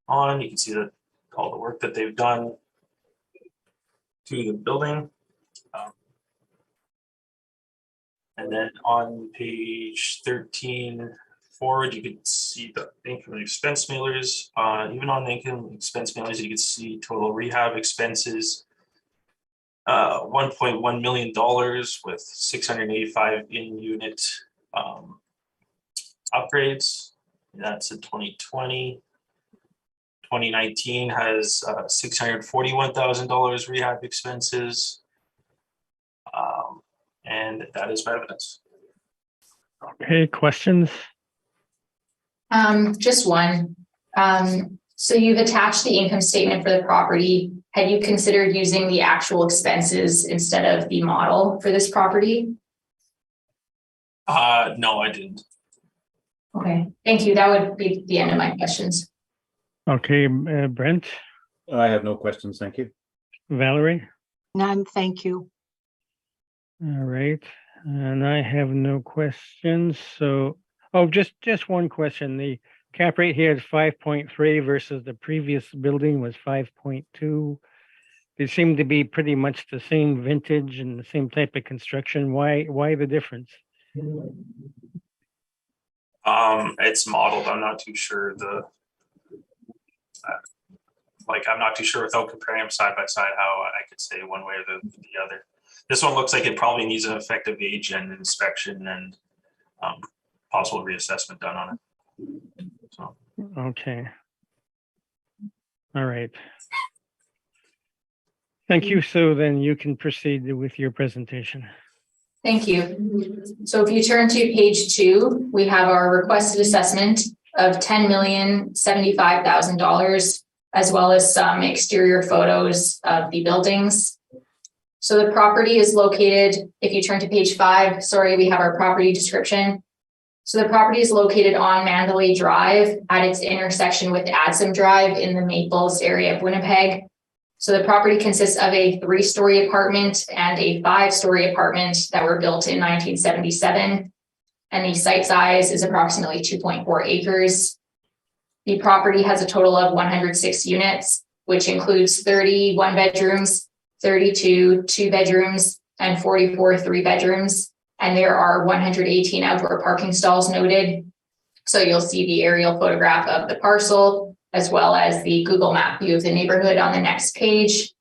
on. You can see that all the work that they've done to the building. And then on page 13 forward, you can see the income and expense mailers. Even on the income and expense mailers, you can see total rehab expenses, $1.1 million with 685 in-unit upgrades. That's in 2020. 2019 has $641,000 rehab expenses. And that is my evidence. Okay, questions? Just one. So you've attached the income statement for the property. Had you considered using the actual expenses instead of the model for this property? No, I didn't. Okay, thank you. That would be the end of my questions. Okay, Brent, I have no questions, thank you. Valerie? None, thank you. All right, and I have no questions. So, oh, just one question. The cap rate here is 5.3 versus the previous building was 5.2. They seem to be pretty much the same vintage and the same type of construction. Why the difference? It's modeled. I'm not too sure I'm not too sure without comparing them side by side how I could say one way or the other. This one looks like it probably needs an effective age and inspection and possible reassessment done on it. So. Okay. All right. Thank you. So then you can proceed with your presentation. Thank you. So if you turn to page 2, we have our requested assessment of $10,075,000, as well as some exterior photos of the buildings. So the property is located, if you turn to page 5, sorry, we have our property description. So the property is located on Mandalay Drive at its intersection with Adsum Drive in the Maples area of Winnipeg. So the property consists of a 3-story apartment and a 5-story apartment that were built in 1977. And the site size is approximately 2.4 acres. The property has a total of 106 units, which includes 30 one-bedrooms, 32 2-bedrooms, and 44 3-bedrooms. And there are 118 outdoor parking stalls noted. So you'll see the aerial photograph of the parcel, as well as the Google Map view of the neighborhood on the next page.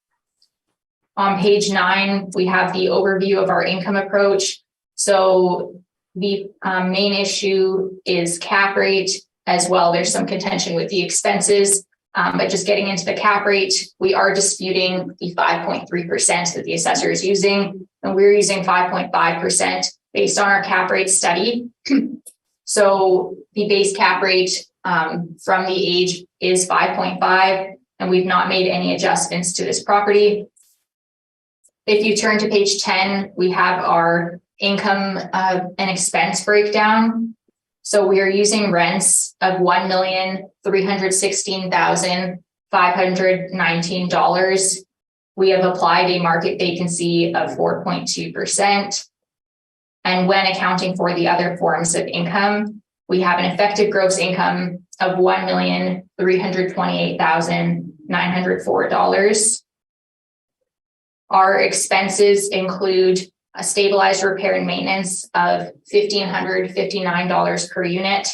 On page 9, we have the overview of our income approach. So the main issue is cap rate as well. There's some contention with the expenses, but just getting into the cap rate, we are disputing the 5.3% that the assessor is using, and we're using 5.5% based on our cap rate study. So the base cap rate from the age is 5.5, and we've not made any adjustments to this property. If you turn to page 10, we have our income and expense breakdown. So we are using rents of $1,316,519. We have applied a market vacancy of 4.2%. And when accounting for the other forms of income, we have an effective gross income of $1,328,904. Our expenses include a stabilized repair and maintenance of $1,559 per unit,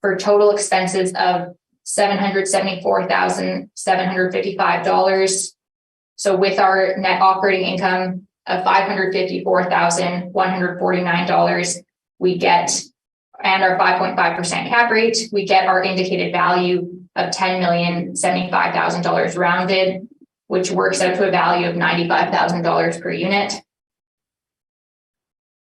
for total expenses of $774,755. So with our net operating income of $554,149, we get, and our 5.5% cap rate, we get our indicated value of $10,075,000 rounded, which works out to a value of $95,000 per unit.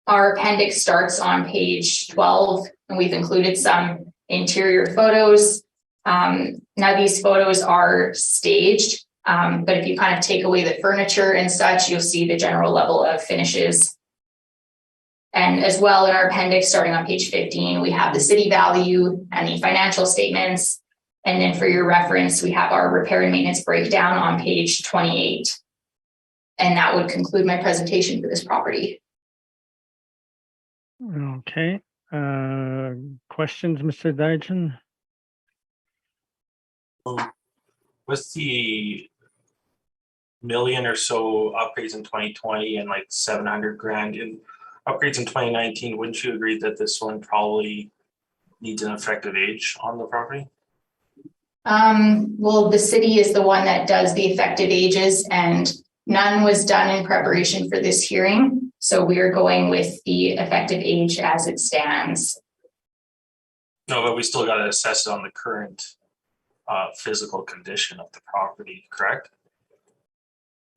Our appendix starts on page 12, and we've included some interior photos. Now these photos are staged, but if you kind of take away the furniture and such, you'll see the general level of finishes. And as well, in our appendix, starting on page 15, we have the city value and the financial statements. And then for your reference, we have our repair and maintenance breakdown on page 28. And that would conclude my presentation for this property. Okay. Questions, Mr. Dyjan? With the million or so upgrades in 2020 and like 700 grand in upgrades in 2019, wouldn't you agree that this one probably needs an effective age on the property? Well, the city is the one that does the effective ages, and none was done in preparation for this hearing. So we are going with the effective age as it stands. No, but we still got to assess it on the current physical condition of the property, correct?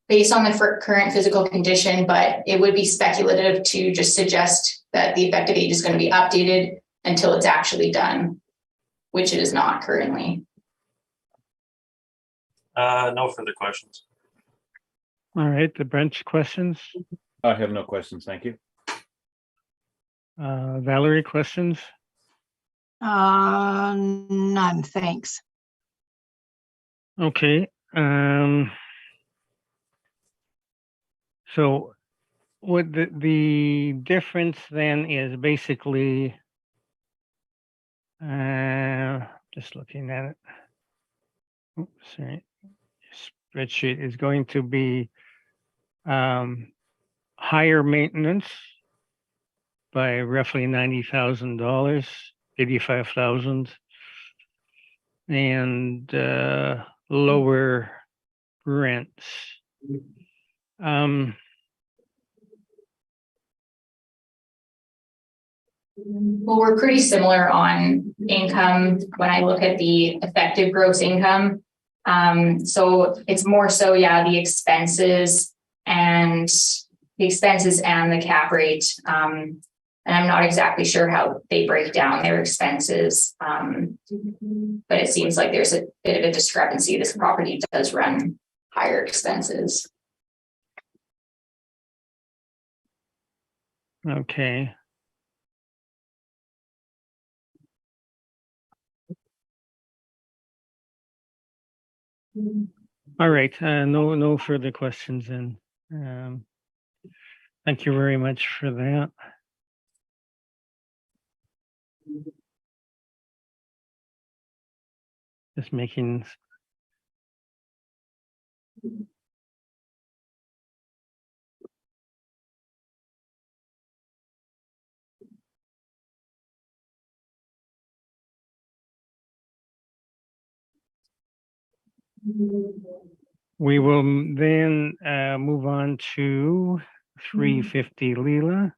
Based on the current physical condition, but it would be speculative to just suggest that the effective age is going to be updated until it's actually done, which it is not currently. No further questions. All right, the bench questions. I have no questions, thank you. Valerie, questions? None, thanks. Okay. So what the difference then is basically, just looking at it. Oops, sorry. Spreadsheet is going to be higher maintenance by roughly $90,000, 85,000, and lower rents. Well, we're pretty similar on income. When I look at the effective gross income, So it's more so, yeah, the expenses and the cap rate. And I'm not exactly sure how they break down their expenses. But it seems like there's a bit of a discrepancy. This property does run higher expenses. Okay. All right, no further questions then. Thank you very much for that. Just making. We will then move on to 350 Leela.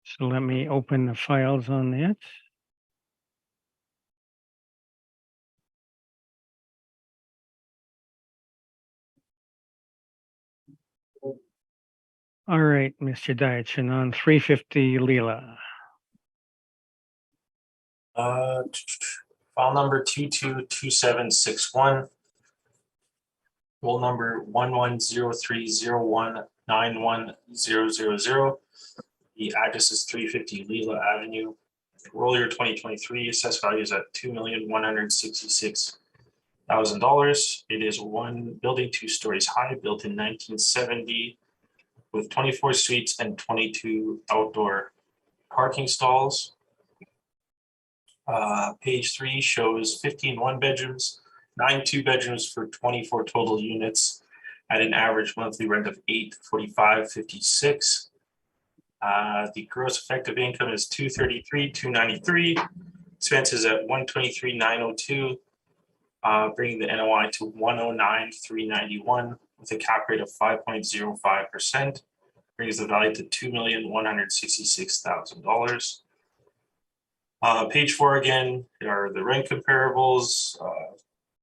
So let me open the files on that. All right, Mr. Dyachin, on 350 Leela. File number 222761. Roll number 110301910000. The address is 350 Leela Avenue. Roll year 2023. Assessed value is at $2,166,000. It is one building, 2 stories high, built in 1970, with 24 suites and 22 outdoor parking stalls. Page 3 shows 15 one-bedrooms, 9 two-bedrooms for 24 total units at an average monthly rent of $845.56. The gross effective income is $233,293. Expenses at $123,902, bringing the NOI to $109,391 with a cap rate of 5.05%. Brings the value to $2,166,000. Page 4 again are the rent comparables,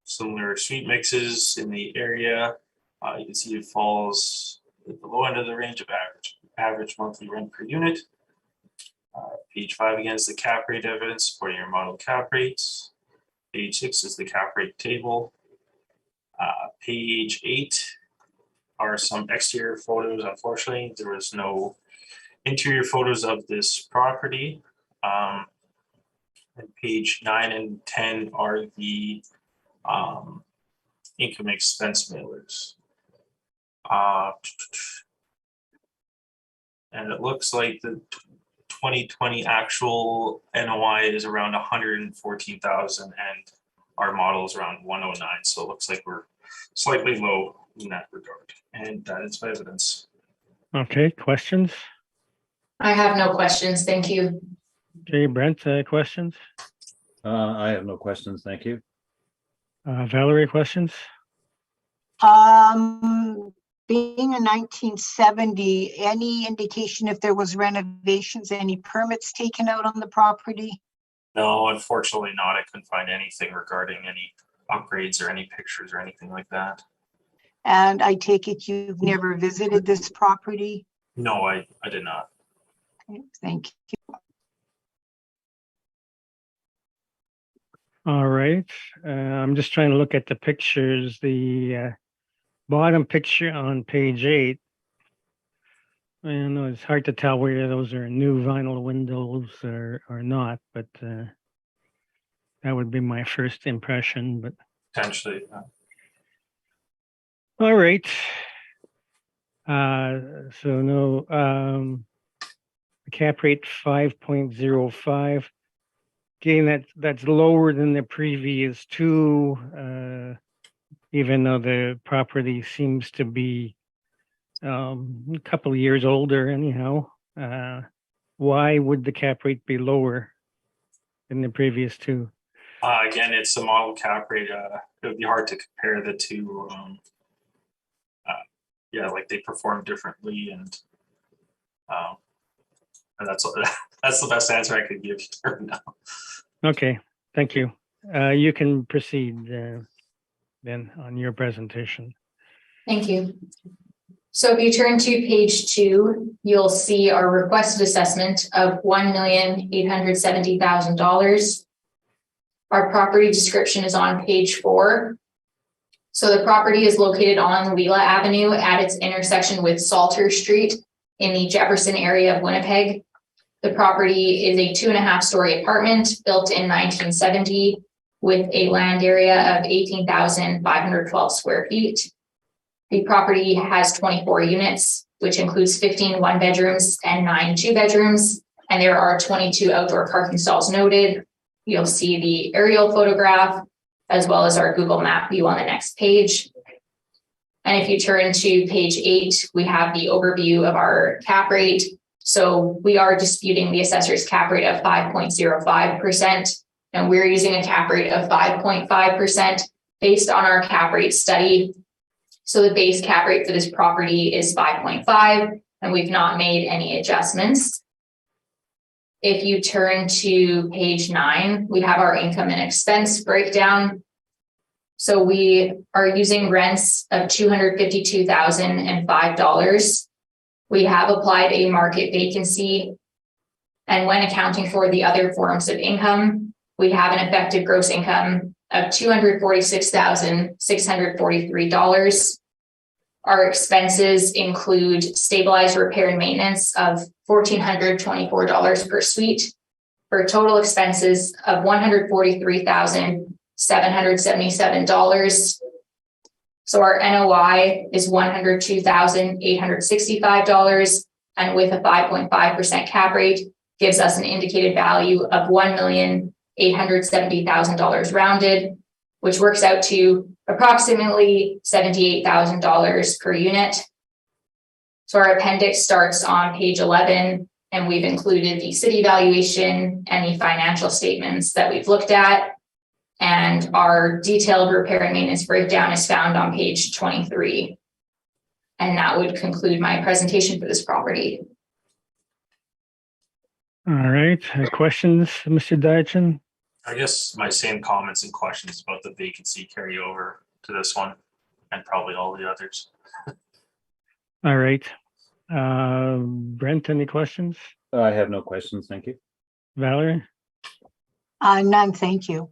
similar suite mixes in the area. You can see it falls at the low end of the range of average monthly rent per unit. Page 5 again is the cap rate evidence supporting your model cap rates. Page 6 is the cap rate table. Page 8 are some exterior photos. Unfortunately, there was no interior photos of this property. And page 9 and 10 are the income expense mailers. And it looks like the 2020 actual NOI is around 114,000 and our model is around 109. So it looks like we're slightly low in that regard. And that is my evidence. Okay, questions? I have no questions. Thank you. Okay, Brent, questions? I have no questions, thank you. Valerie, questions? Being a 1970, any indication if there was renovations, any permits taken out on the property? No, unfortunately not. I couldn't find anything regarding any upgrades or any pictures or anything like that. And I take it you've never visited this property? No, I did not. Okay, thank you. All right. I'm just trying to look at the pictures. The bottom picture on page 8. I know it's hard to tell whether those are new vinyl windows or not, but that would be my first impression. But Potentially. all right. So no, cap rate 5.05. Again, that's lower than the previous two, even though the property seems to be a couple of years older anyhow. Why would the cap rate be lower than the previous two? Again, it's a model cap rate. It would be hard to compare the two. Yeah, like they perform differently, and that's That's the best answer I could give you right now. Okay, thank you. You can proceed then on your presentation. Thank you. So if you turn to page 2, you'll see our requested assessment of $1,870,000. Our property description is on page 4. So the property is located on Leela Avenue at its intersection with Salter Street in the Jefferson area of Winnipeg. The property is a 2.5-story apartment built in 1970 with a land area of 18,512 square feet. The property has 24 units, which includes 15 one-bedrooms and 9 two-bedrooms, and there are 22 outdoor parking stalls noted. You'll see the aerial photograph as well as our Google map view on the next page. And if you turn to page 8, we have the overview of our cap rate. So we are disputing the assessor's cap rate of 5.05%, and we're using a cap rate of 5.5% based on our cap rate study. So the base cap rate for this property is 5.5, and we've not made any adjustments. If you turn to page 9, we have our income and expense breakdown. So we are using rents of $252,005. We have applied a market vacancy, and when accounting for the other forms of income, we have an effective gross income of $246,643. Our expenses include stabilized repair and maintenance of $1,424 per suite, for total expenses of $143,777. So our NOI is $102,865, and with a 5.5% cap rate gives us an indicated value of $1,870,000 rounded, which works out to approximately $78,000 per unit. So our appendix starts on page 11, and we've included the city valuation and the financial statements that we've looked at. And our detailed repair and maintenance breakdown is found on page 23. And that would conclude my presentation for this property. All right, questions, Mr. Dychen? I guess my same comments and questions about the vacancy carry over to this one and probably all the others. All right. Brent, any questions? I have no questions, thank you. Valerie? None, thank you.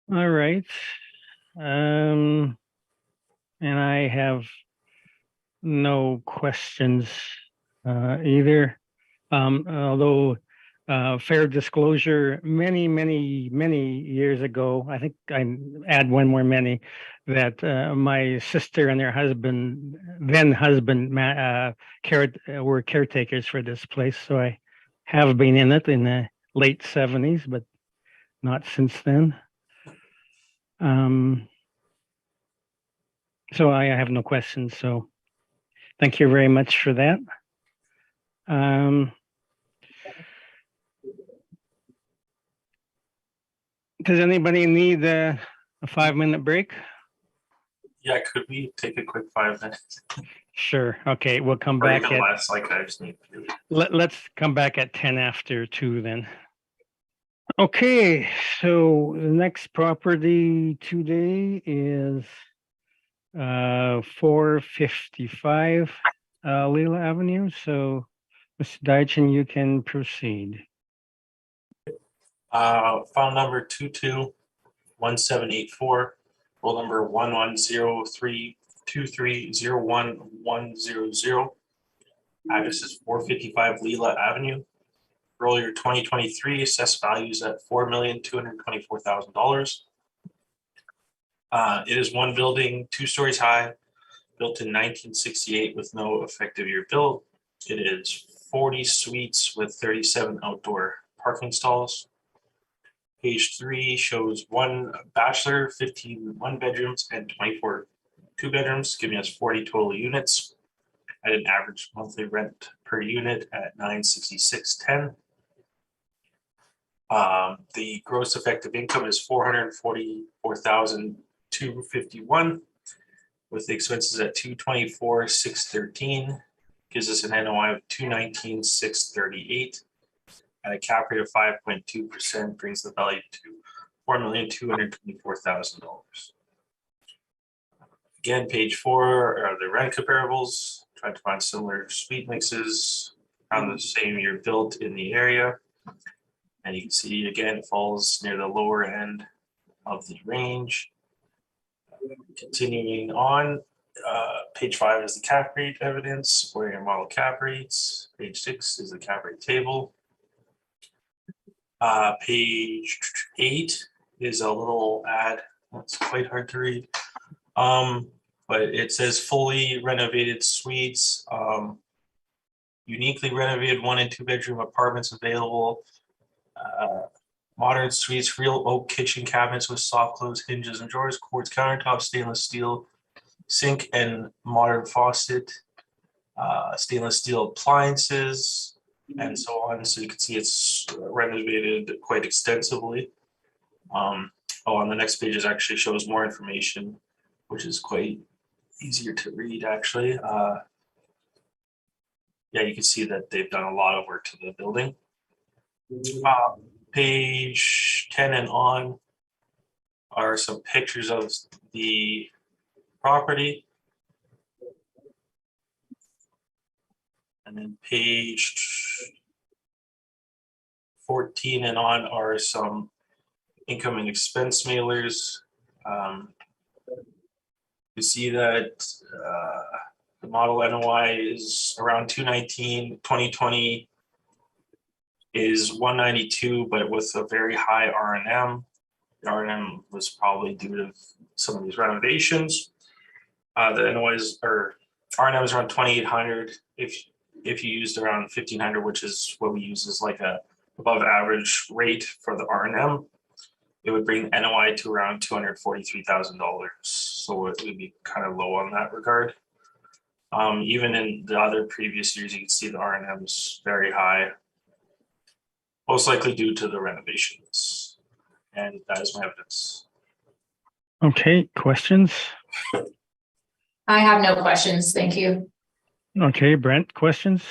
All right. And I have no questions either. Although fair disclosure, many years ago, I think I add one more many, that my sister and her husband, were caretakers for this place. So I have been in it in the late 70s, but not since then. So I have no questions. So thank you very much for that. Does anybody need a 5-minute break? Yeah, could we take a quick 5 minutes? Sure. Okay, we'll come Or back even at. less, like I just need to. Let's come back at 10 after 2 then. Okay, so the next property today is 455 Leela Avenue. So, Mr. Dychen, you can proceed. File number 221784, roll number 110323011100. Address is 455 Leela Avenue. Roll your 2023 assessed values at $4,224,000. It is one building, 2 stories high, built in 1968 with no effective year build. It is 40 suites with 37 outdoor parking stalls. Page 3 shows 1 bachelor, 15 one-bedrooms, and 24 two-bedrooms, giving us 40 total units at an average monthly rent per unit at $966.10. The gross effective income is $444,251, with the expenses at $224,613. gives us an NOI of 219,638. At a cap rate of 5.2%, brings the value to $4,224,000. Again, page 4 are the rent comparables. Trying to find similar suite mixes around the same year built in the area. And you can see again, it falls near the lower end of the range. Continuing on, page 5 is the cap rate evidence supporting your model cap rates. Page 6 is the cap rate table. Page 8 is a little ad. It's quite hard to read. But it says fully renovated suites, uniquely renovated 1 and 2 bedroom apartments available. Modern suites, real oak kitchen cabinets with soft close hinges and drawers, quartz countertops, stainless steel sink and modern faucet, stainless steel appliances, and so on. So you can see it's renovated quite extensively. On the next page is actually shows more information, which is quite easier to read actually. Yeah, you can see that they've done a lot of work to the building. Page 10 and on are some pictures of the property. And then page 14 and on are some income and expense mailers. You see that the model NOI is around 219, 2020 is 192, but with a very high R&M. The R&M was probably due to some of these renovations. The NOIs or R&M is around 2,800. If you used around 1,500, which is what we use as like a above average rate for the R&M, it would bring NOI to around $243,000. So it would be kind of low on that regard. Even in the other previous years, you can see the R&M is very high, most likely due to the renovations. And that is my evidence. Okay, questions? I have no questions. Thank you. Okay, Brent, questions?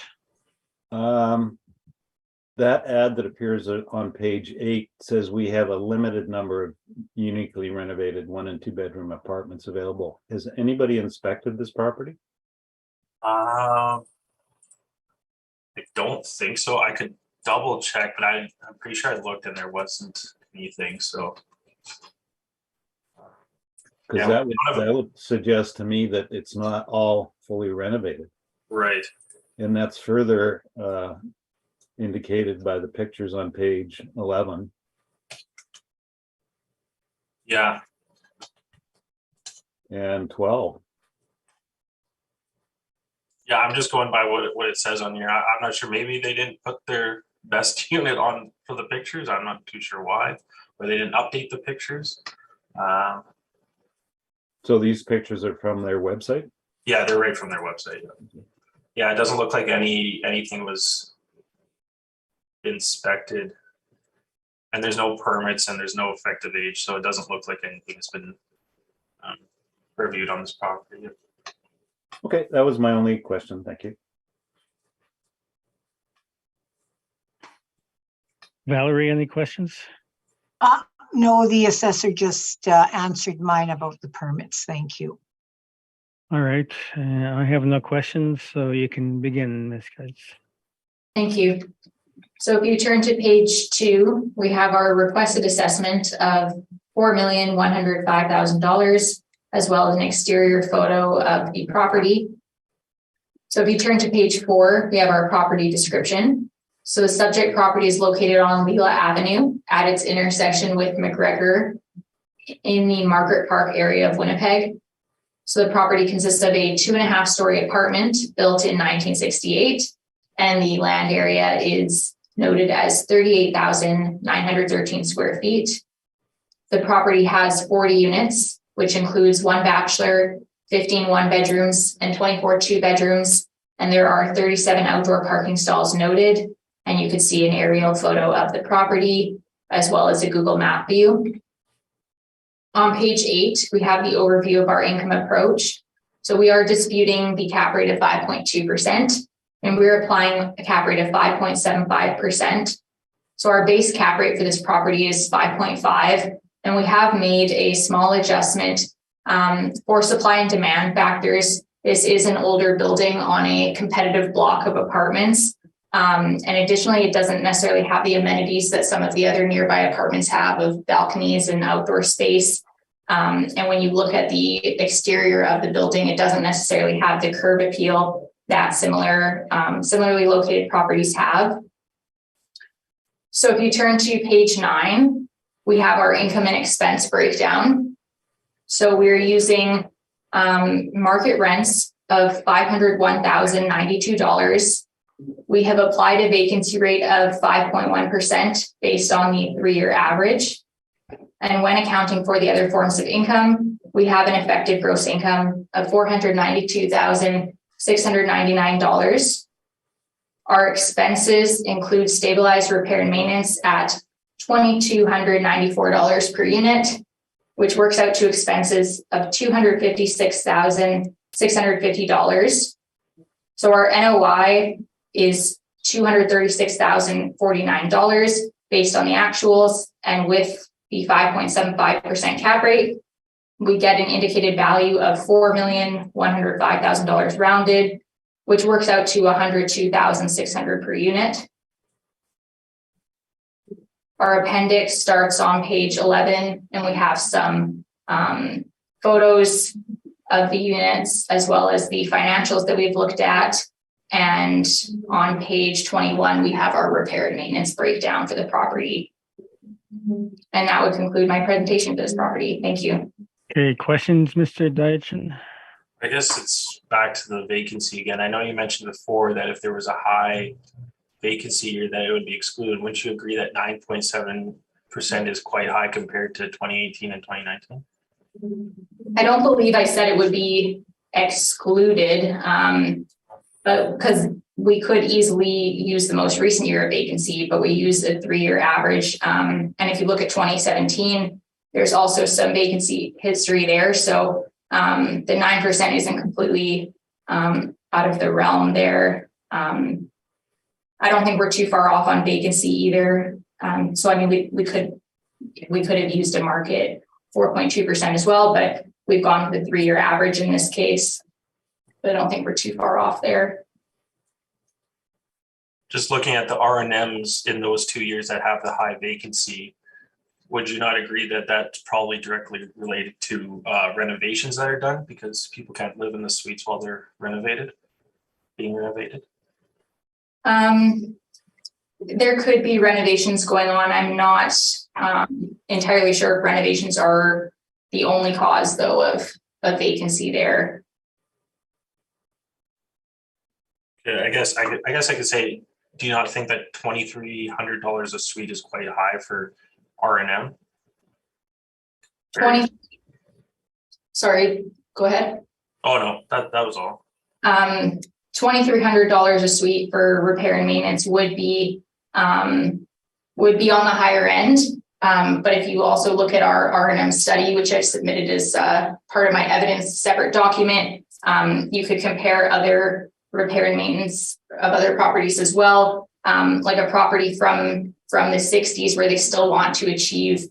That ad that appears on page 8 says we have a limited number of uniquely renovated 1 and 2 bedroom apartments available. Has anybody inspected this property? I don't think so. I could double check, but I'm pretty sure I looked and there wasn't anything. So Because Yeah, that would suggest to me that it's not all fully renovated. right. And that's further indicated by the pictures on page 11. Yeah. And 12. Yeah, I'm just going by what it says on here. I'm not sure. Maybe they didn't put their best unit on for the pictures. I'm not too sure why, or they didn't update the pictures. So these pictures are from their website? Yeah, they're right from their website. Yeah, it doesn't look like anything was inspected, and there's no permits and there's no effective age, so it doesn't look like anything's been reviewed on this property. Okay, that was my only question. Thank you. Valerie, any questions? No, the assessor just answered mine about the permits. Thank you. All right, I have no questions, so you can begin, Ms. Kites. Thank you. So if you turn to page 2, we have our requested assessment of $4,105,000, as well as an exterior photo of the property. So if you turn to page 4, we have our property description. So the subject property is located on Leela Avenue at its intersection with McGregor in the Margaret Park area of Winnipeg. So the property consists of a 2.5-story apartment built in 1968, and the land area is noted as 38,913 square feet. The property has 40 units, which includes 1 bachelor, 15 one-bedrooms, and 24 two-bedrooms. And there are 37 outdoor parking stalls noted. And you could see an aerial photo of the property, as well as a Google map view. On page 8, we have the overview of our income approach. So we are disputing the cap rate of 5.2%. and we're applying a cap rate of 5.75%. So our base cap rate for this property is 5.5, and we have made a small adjustment for supply and demand factors. This is an older building on a competitive block of apartments. And additionally, it doesn't necessarily have the amenities that some of the other nearby apartments have of balconies and outdoor space. And when you look at the exterior of the building, it doesn't necessarily have the curb appeal that similarly located properties have. So if you turn to page 9, we have our income and expense breakdown. So we're using market rents of $501,092. We have applied a vacancy rate of 5.1% based on the 3-year average. And when accounting for the other forms of income, we have an effective gross income of $492,699. Our expenses include stabilized repair and maintenance at $2,294 per unit, which works out to expenses of $256,650. So our NOI is $236,049 based on the actuals, and with the 5.75% cap rate, we get an indicated value of $4,105,000 rounded, which works out to $102,600 per unit. Our appendix starts on page 11, and we have some photos of the units as well as the financials that we've looked at. And on page 21, we have our repair and maintenance breakdown for the property. And that would conclude my presentation for this property. Thank you. Okay, questions, Mr. Dyachin? I guess it's back to the vacancy again. I know you mentioned before that if there was a high vacancy year that it would be excluded. Wouldn't you agree that 9.7% is quite high compared to 2018 and 2019? I don't believe I said it would be excluded, but because we could easily use the most recent year of vacancy, but we use a 3-year average. And if you look at 2017, there's also some vacancy history there. So the 9% isn't completely out of the realm there. I don't think we're too far off on vacancy either. So I mean, we could have used a market 4.2% as well, but we've gone with the 3-year average in this case. But I don't think we're too far off there. Just looking at the R&Ms in those 2 years that have the high vacancy, would you not agree that that's probably directly related to renovations that are done because people can't live in the suites while they're being renovated? There could be renovations going on. I'm not entirely sure if renovations are the only cause, though, of vacancy there. Yeah, I guess I could say, do you not think that $2,300 a suite is quite high for R&M? 20. Sorry, go ahead. Oh no, that was all. $2,300 a suite for repair and maintenance would be on the higher end. But if you also look at our R&M study, which I've submitted as part of my evidence separate document, you could compare other repair and maintenance of other properties as well, like a property from the 60s where they still want to achieve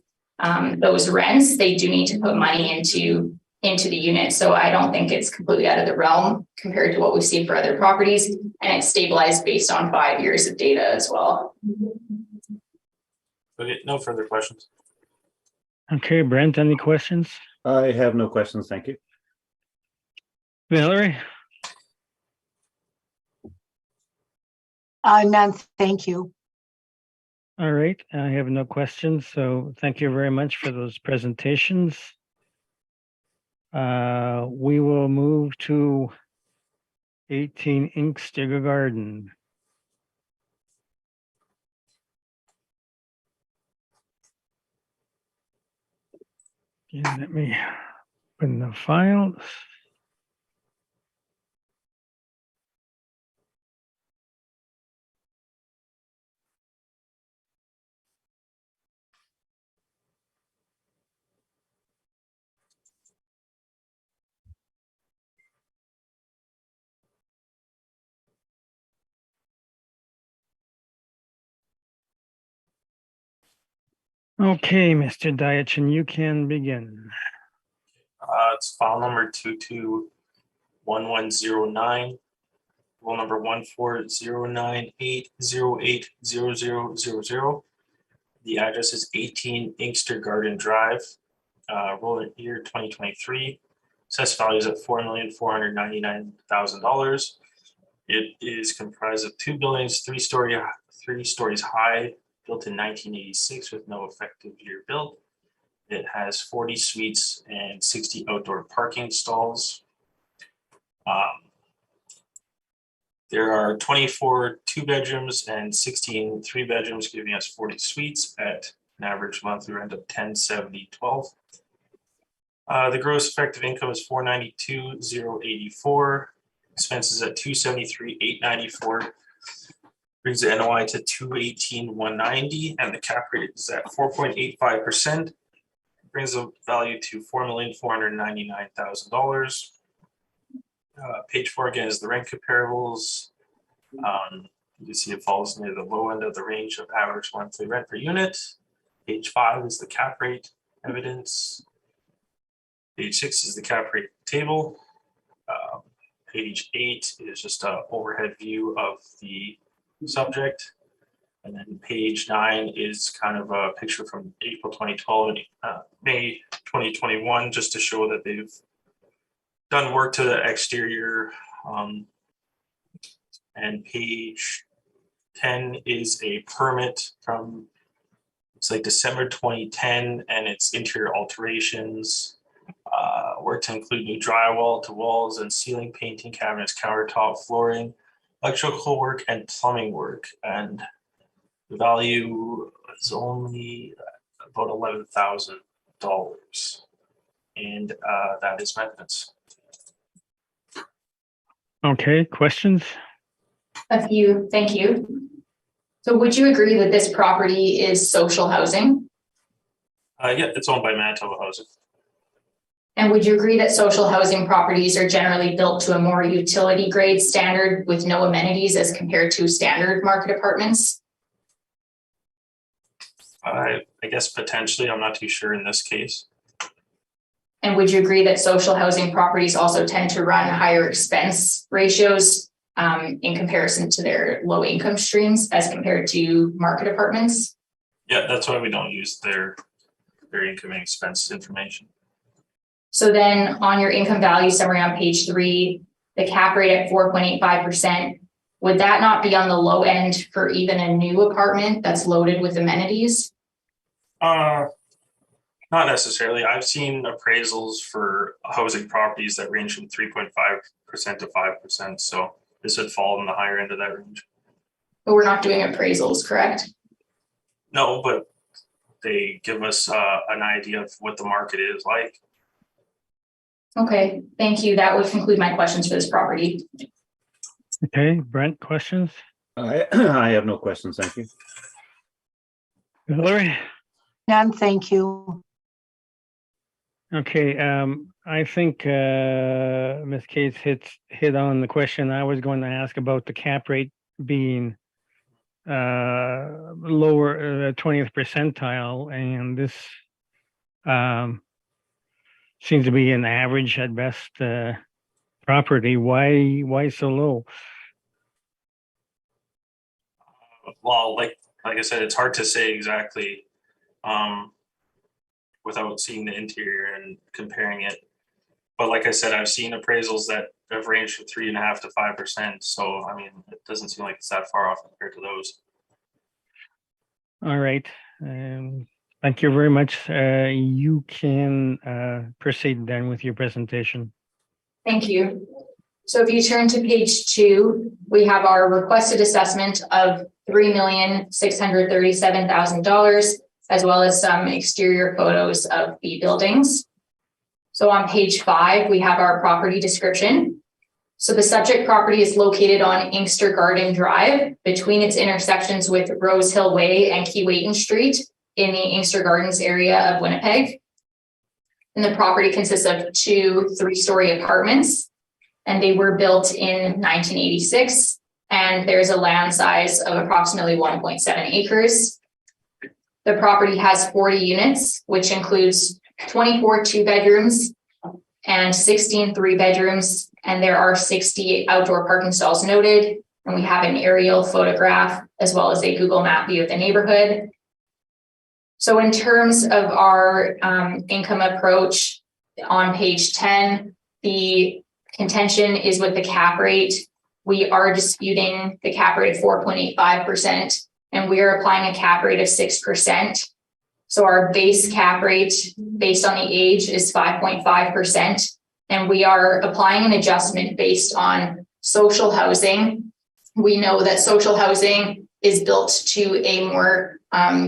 those rents. They do need to put money into the unit. So I don't think it's completely out of the realm compared to what we've seen for other properties, and it's stabilized based on 5 years of data as well. Okay, no further questions. Okay, Brent, any questions? I have no questions, thank you. Valerie? None, thank you. All right, I have no questions, so thank you very much for those presentations. We will move to 18 Inkster Garden. Okay, let me open the files. Okay, Mr. Diachin, you can begin. It's file number 221109. Roll number 14098080000. The address is 18 Inkster Garden Drive. Roll year 2023. Assessed value is at $4,499,000. It is comprised of 2 buildings, 3 stories high, built in 1986 with no effective year built. It has 40 suites and 60 outdoor parking stalls. There are 24 2-bedrooms and 16 3-bedrooms, giving us 40 suites at an average monthly rent of $1,070.12. The gross effective income is $492,084. Expenses at $273,894. Brings the NOI to $218,190, and the cap rate is at 4.85%. Brings the value to $4,499,000. Page 4 again is the rent comparables. You see it falls near the low end of the range of average monthly rent per unit. Page 5 is the cap rate evidence. Page 6 is the cap rate table. Page 8 is just an overhead view of the subject. And then page 9 is kind of a picture from April 2012 and May 2021, just to show that they've done work to the exterior. And page 10 is a permit from, it's like December 2010, and it's interior alterations. Work to include new drywall to walls and ceiling painting, cabinets, countertop, flooring, electrical work, and plumbing work. And the value is only about $11,000. And that is my evidence. Okay, questions? A few, thank you. So would you agree that this property is social housing? Yeah, it's owned by Manitoba Housing. And would you agree that social housing properties are generally built to a more utility grade standard with no amenities as compared to standard market apartments? I guess potentially, I'm not too sure in this case. And would you agree that social housing properties also tend to run higher expense ratios in comparison to their low income streams as compared to market apartments? Yeah, that's why we don't use their income and expense information. So then on your income value summary on page 3, the cap rate at 4.85%, would that not be on the low end for even a new apartment that's loaded with amenities? Not necessarily. I've seen appraisals for housing properties that range from 3.5% to 5%. So this would fall in the higher end of that range. But we're not doing appraisals, correct? No, but they give us an idea of what the market is like. Okay, thank you. That would conclude my questions for this property. Okay, Brent, questions? I have no questions, thank you. Hillary? None, thank you. Okay, I think Ms. Cates hit on the question I was going to ask about the cap rate being lower 20th percentile, and this seems to be an average at best property. Why so low? Well, like I said, it's hard to say exactly without seeing the interior and comparing it. But like I said, I've seen appraisals that have ranged from 3.5% to 5%. So I mean, it doesn't seem like it's that far off compared to those. All right. Thank you very much. You can proceed then with your presentation. Thank you. So if you turn to page 2, we have our requested assessment of $3,637,000, as well as some exterior photos of the buildings. So on page 5, we have our property description. So the subject property is located on Inkster Garden Drive between its intersections with Rose Hill Way and Keewatin Street in the Inkster Gardens area of Winnipeg. And the property consists of 2 3-story apartments, and they were built in 1986. And there's a land size of approximately 1.7 acres. The property has 40 units, which includes 24 2-bedrooms and 16 3-bedrooms, and there are 60 outdoor parking stalls noted. And we have an aerial photograph as well as a Google map view of the neighborhood. So in terms of our income approach on page 10, the contention is with the cap rate. We are disputing the cap rate of 4.85%, and we are applying a cap rate of 6%. So our base cap rate based on the age is 5.5%, and we are applying an adjustment based on social housing. We know that social housing is built to a more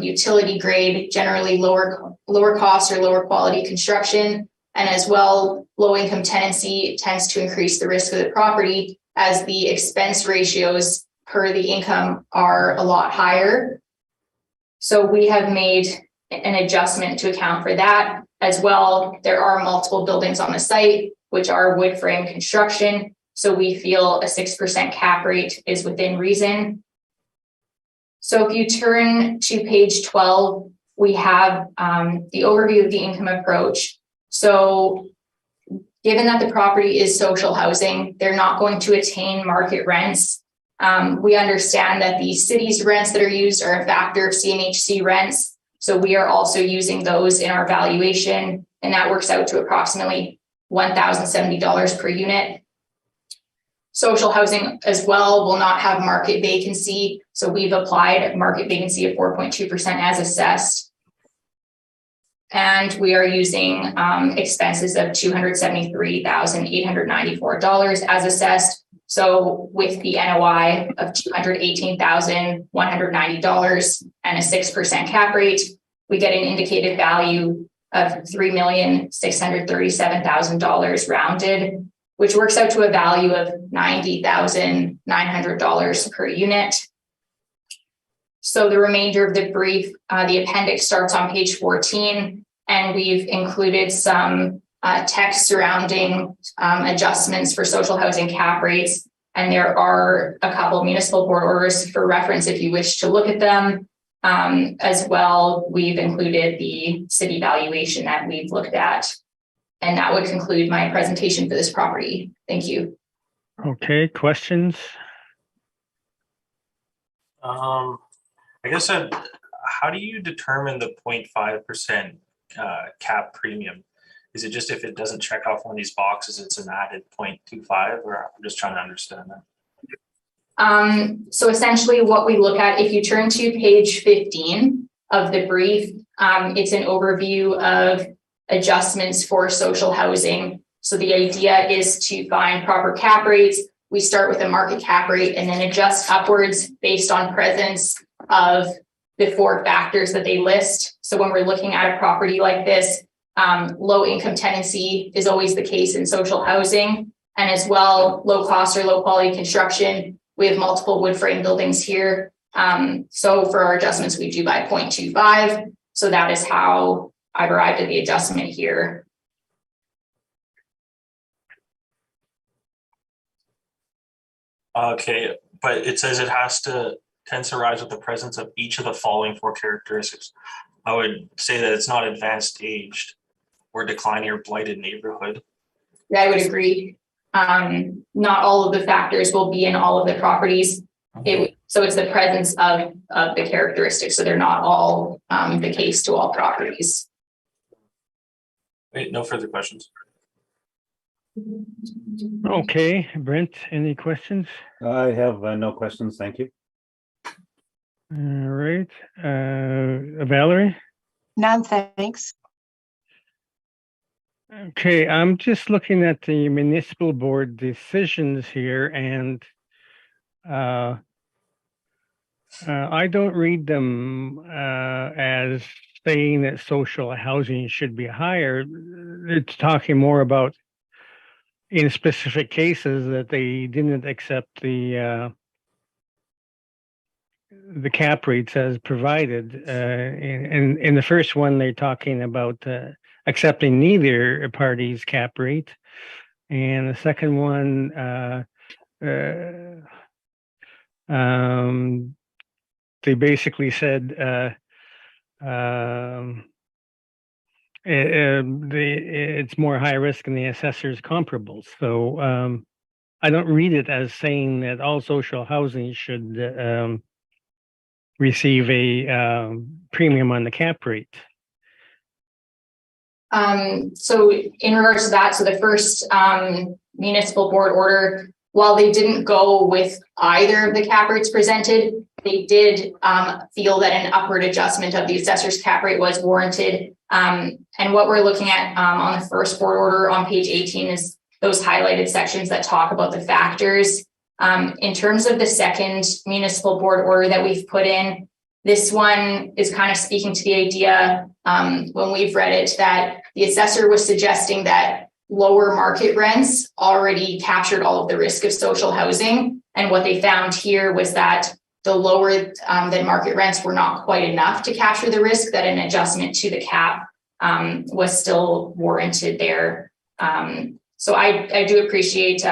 utility grade, generally lower cost or lower quality construction. And as well, low income tenancy tends to increase the risk of the property as the expense ratios per the income are a lot higher. So we have made an adjustment to account for that. As well, there are multiple buildings on the site, which are wood frame construction. So we feel a 6% cap rate is within reason. So if you turn to page 12, we have the overview of the income approach. So given that the property is social housing, they're not going to attain market rents. We understand that the city's rents that are used are a factor of CMHC rents. So we are also using those in our valuation, and that works out to approximately $1,070 per unit. Social housing as well will not have market vacancy. So we've applied market vacancy of 4.2% as assessed. And we are using expenses of $273,894 as assessed. So with the NOI of $218,190 and a 6% cap rate, we get an indicated value of $3,637,000 rounded, which works out to a value of $90,900 per unit. So the remainder of the brief, the appendix starts on page 14, and we've included some text surrounding adjustments for social housing cap rates. And there are a couple of municipal board orders for reference if you wish to look at them. As well, we've included the city valuation that we've looked at. And that would conclude my presentation for this property. Thank you. Okay, questions? I guess how do you determine the 0.5% cap premium? Is it just if it doesn't check off one of these boxes, it's an added 0.25, or I'm just trying to understand that? So essentially what we look at, if you turn to page 15 of the brief, it's an overview of adjustments for social housing. So the idea is to find proper cap rates. We start with a market cap rate and then adjust upwards based on presence of the 4 factors that they list. So when we're looking at a property like this, low income tenancy is always the case in social housing. And as well, low cost or low quality construction. We have multiple wood frame buildings here. So for our adjustments, we do by 0.25. So that is how I've arrived at the adjustment here. Okay, but it says it has to tensorize with the presence of each of the following 4 characteristics. I would say that it's not advanced aged or declining or blighted neighborhood. Yeah, I would agree. Not all of the factors will be in all of the properties. So it's the presence of the characteristics. So they're not all the case to all properties. Wait, no further questions. Okay, Brent, any questions? I have no questions. Thank you. All right, Valerie? None, thanks. Okay, I'm just looking at the municipal board decisions here, and I don't read them as saying that social housing should be higher. It's talking more about in specific cases that they didn't accept the cap rates as provided. In the first one, they're talking about accepting neither party's cap rate, and the second one, they basically said it's more high risk than the assessor's comparables. So I don't read it as saying that all social housing should receive a premium on the cap rate. So in regards to that, so the first municipal board order, while they didn't go with either of the cap rates presented, they did feel that an upward adjustment of the assessor's cap rate was warranted. And what we're looking at on the first board order on page 18 is those highlighted sections that talk about the factors. In terms of the second municipal board order that we've put in, this one is kind of speaking to the idea when we've read it that the assessor was suggesting that lower market rents already captured all of the risk of social housing. And what they found here was that the lower than market rents were not quite enough to capture the risk, that an adjustment to the cap was still warranted there. So I do appreciate,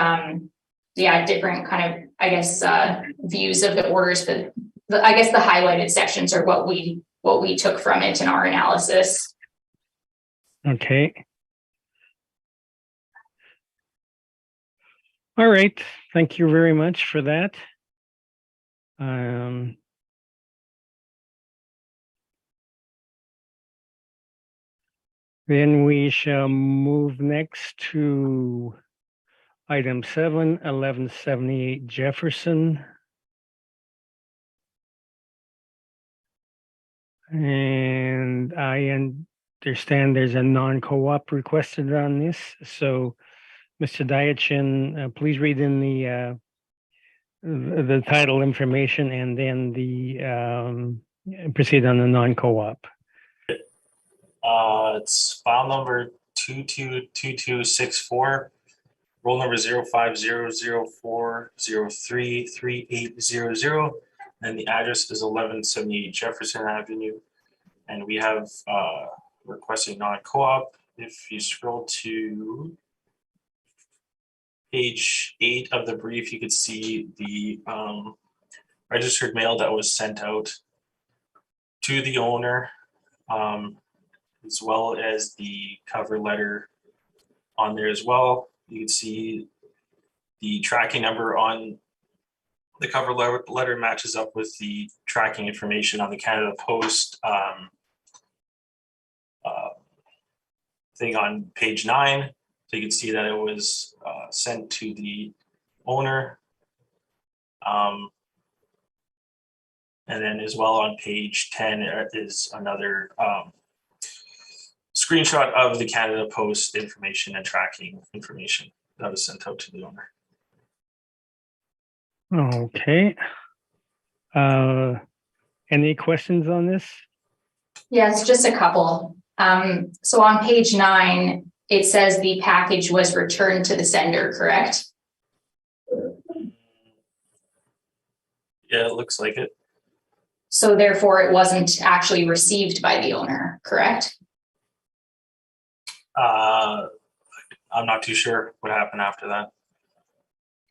different kind of, I guess, views of the orders, but I guess the highlighted sections are what we took from it in our analysis. Okay. All right. Thank you very much for that. Then we shall move next to item 7, 1178 Jefferson. And I understand there's a non-co-op requested on this. So, Mr. Diachin, please read in the title information and then the proceed on the non-co-op. It's file number 222264, roll number 050040333800, and the address is 1178 Jefferson Avenue. And we have requesting non-co-op. If you scroll to page 8 of the brief, you could see the registered mail that was sent out to the owner, as well as the cover letter on there as well. You can see the tracking number on the cover letter matches up with the tracking information on the Canada Post thing on page 9. So you can see that it was sent to the owner. And then as well on page 10 is another screenshot of the Canada Post information and tracking information that was sent out to the owner. Okay. Any questions on this? Yes, just a couple. So on page 9, it says the package was returned to the sender, correct? Yeah, it looks like it. So therefore it wasn't actually received by the owner, correct? I'm not too sure what happened after that.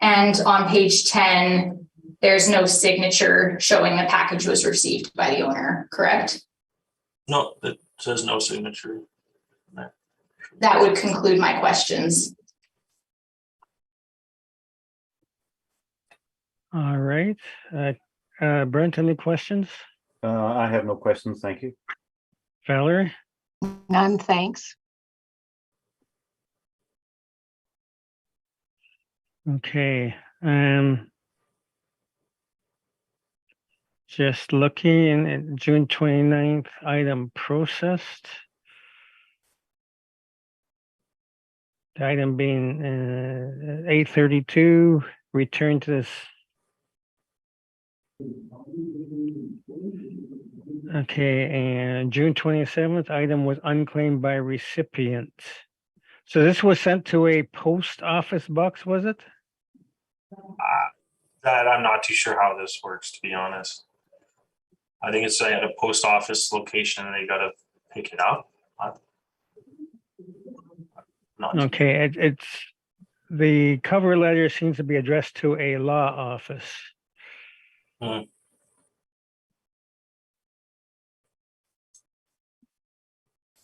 And on page 10, there's no signature showing the package was received by the owner, correct? No, it says no signature. That would conclude my questions. All right. Brent, any questions? I have no questions, thank you. Valerie? None, thanks. Okay. Just looking at June 29th item processed. The item being 832, return to this. Okay, and June 27th item was unclaimed by recipient. So this was sent to a post office box, was it? That I'm not too sure how this works, to be honest. I think it's at a post office location and they got to pick it up. Okay, it's the cover letter seems to be addressed to a law office.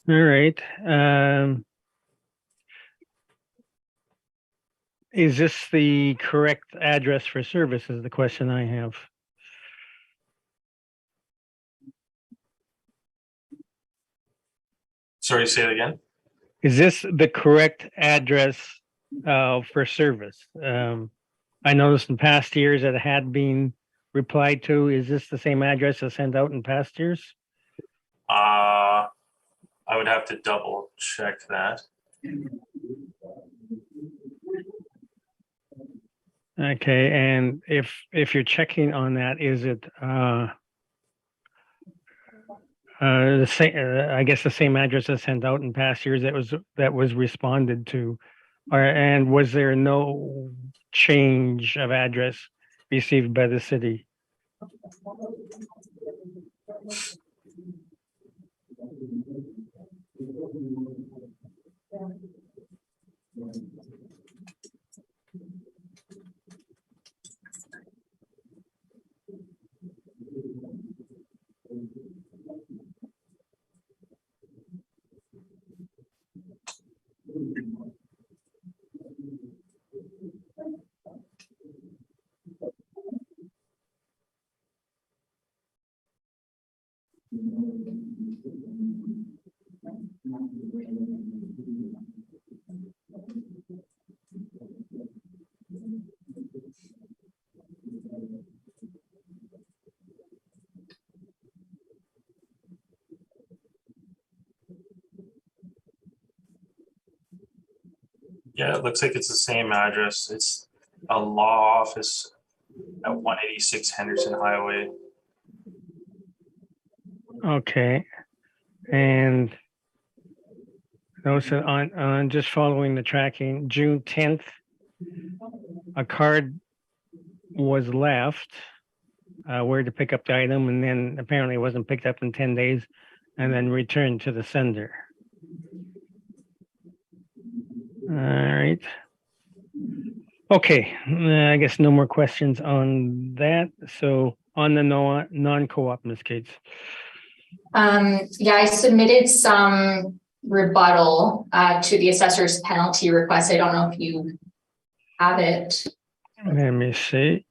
All right. Is this the correct address for service is the question I have. Sorry, say it again. Is this the correct address for service? I noticed in past years that it had been replied to. Is this the same address as sent out in past years? I would have to double check that. Okay, and if you're checking on that, is it the same? I guess the same address as sent out in past years that was responded to, and was there no change of address received by the city? Yeah, it looks like it's the same address. It's a law office at 186 Henderson Highway. Okay, and also on just following the tracking, June 10th, a card was left where to pick up the item, and then apparently it wasn't picked up in 10 days, and then returned to the sender. All right. Okay, I guess no more questions on that. So on the non-co-op, Ms. Cates. Yeah, I submitted some rebuttal to the assessor's penalty request. I don't know if you have it. Let me see.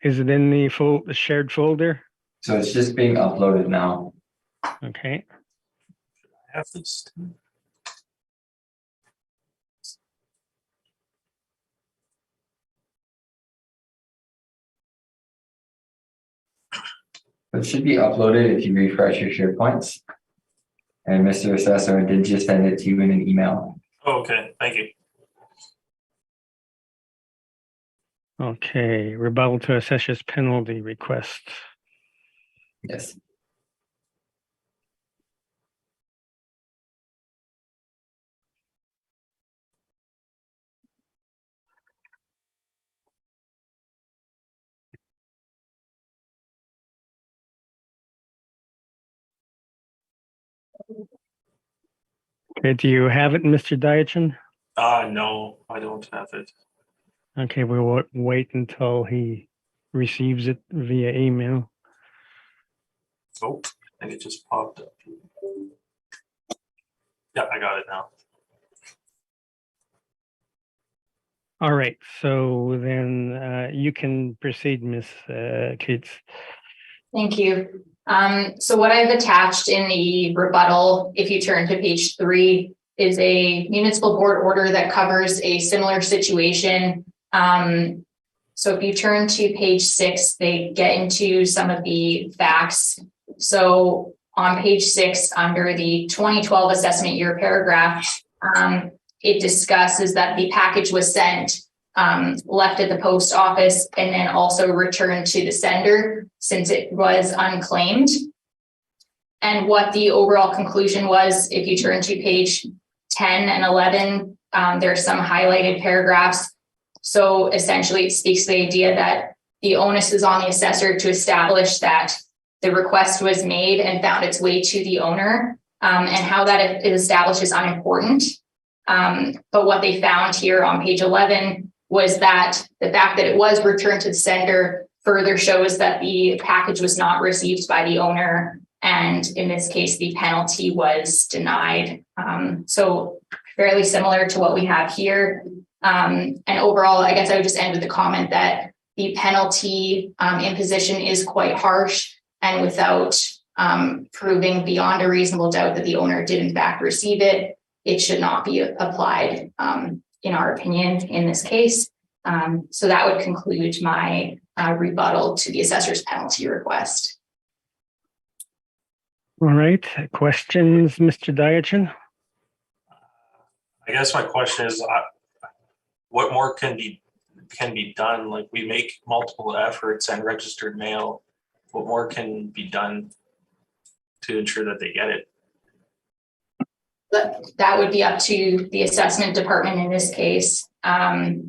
Is it in the shared folder? So it's just being uploaded now. Okay. I have this. It should be uploaded if you refresh your SharePoints. And Mr. Assessor did just send it to you in an email. Oh, okay, thank you. Okay, rebuttal to assessor's penalty request. Yes. Okay, do you have it, Mr. Diachin? No, I don't have it. Okay, we'll wait until he receives it via email. Oh, I think it just popped up. Yeah, I got it now. All right, so then you can proceed, Ms. Cates. Thank you. So what I've attached in the rebuttal, if you turn to page 3, is a municipal board order that covers a similar situation. So if you turn to page 6, they get into some of the facts. So on page 6, under the 2012 assessment year paragraph, it discusses that the package was sent, left at the post office, and then also returned to the sender since it was unclaimed. And what the overall conclusion was, if you turn to page 10 and 11, there's some highlighted paragraphs. So essentially it speaks to the idea that the onus is on the assessor to establish that the request was made and found its way to the owner, and how that is established is unimportant. But what they found here on page 11 was that the fact that it was returned to the sender further shows that the package was not received by the owner, And in this case, the penalty was denied. So fairly similar to what we have here. And overall, I guess I would just end with the comment that the penalty imposition is quite harsh, and without proving beyond a reasonable doubt that the owner did in fact receive it, it should not be applied, in our opinion, in this case. So that would conclude my rebuttal to the assessor's penalty request. All right, questions, Mr. Diachin? I guess my question is, what more can be done? Like, we make multiple efforts and registered mail. What more can be done to ensure that they get it? But that would be up to the assessment department in this case. But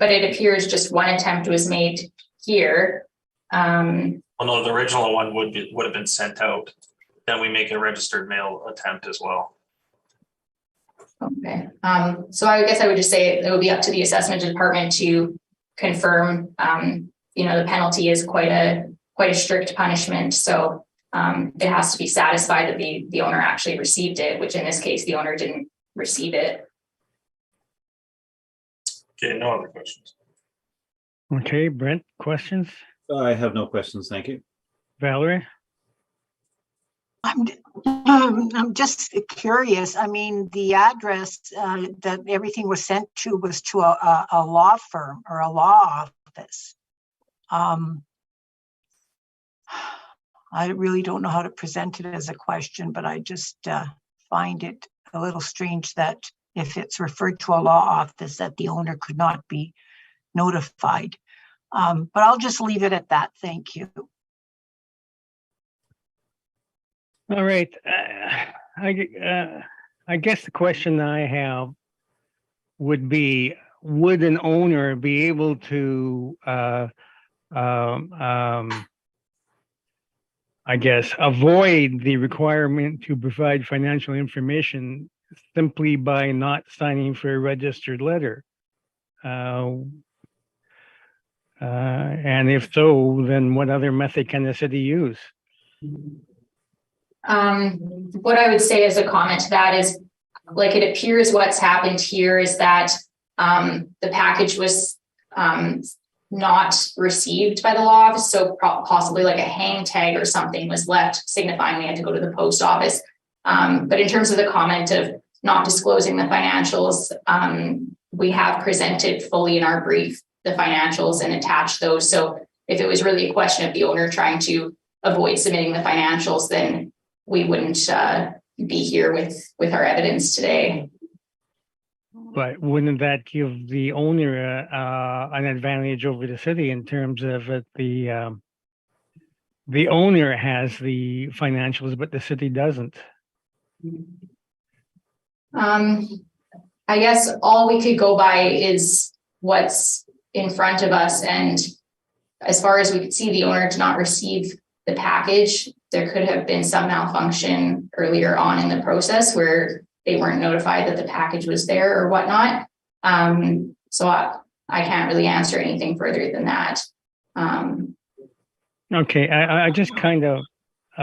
it appears just one attempt was made here. Well, no, the original one would have been sent out. Then we make a registered mail attempt as well. Okay. So I guess I would just say it would be up to the assessment department to confirm. The penalty is quite a strict punishment. So it has to be satisfied that the owner actually received it, which in this case, the owner didn't receive it. Okay, no other questions. Okay, Brent, questions? I have no questions, thank you. Valerie? I'm just curious. I mean, the address that everything was sent to was to a law firm or a law office. I really don't know how to present it as a question, but I just find it a little strange that if it's referred to a law office, that the owner could not be notified. But I'll just leave it at that. Thank you. All right. I guess the question I have would be, would an owner be able to, I guess, avoid the requirement to provide financial information simply by not signing for a registered letter? And if so, then what other method can the city use? What I would say as a comment to that is, like, it appears what's happened here is that the package was not received by the law office, so possibly like a hang tag or something was left signifying we had to go to the post office. But in terms of the comment of not disclosing the financials, we have presented fully in our brief the financials and attached those. So if it was really a question of the owner trying to avoid submitting the financials, then we wouldn't be here with our evidence today. But wouldn't that give the owner an advantage over the city in terms of the owner has the financials, but the city doesn't? I guess all we could go by is what's in front of us. And as far as we could see, the owner did not receive the package. There could have been some malfunction earlier on in the process where they weren't notified that the package was there or whatnot. So I can't really answer anything further than that. Okay, I just I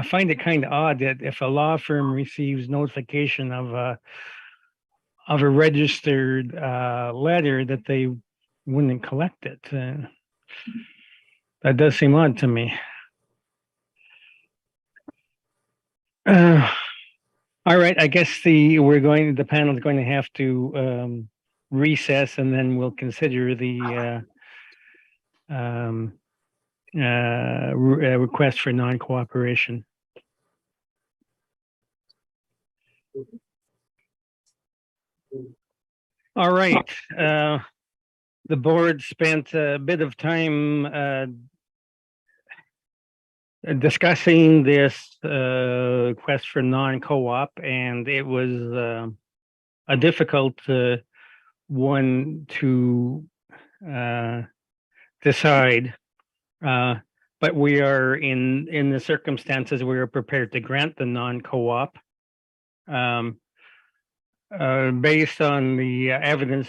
find it kind of odd that if a law firm receives notification of a registered letter, that they wouldn't collect it. That does seem odd to me. All right, I guess the panel is going to have to recess, and then we'll consider the request for non-cooperation. All right, the board spent a bit of time discussing this request for non-co-op, and it was a difficult one to decide. But we are in the circumstances we are prepared to grant the non-co-op based on the evidence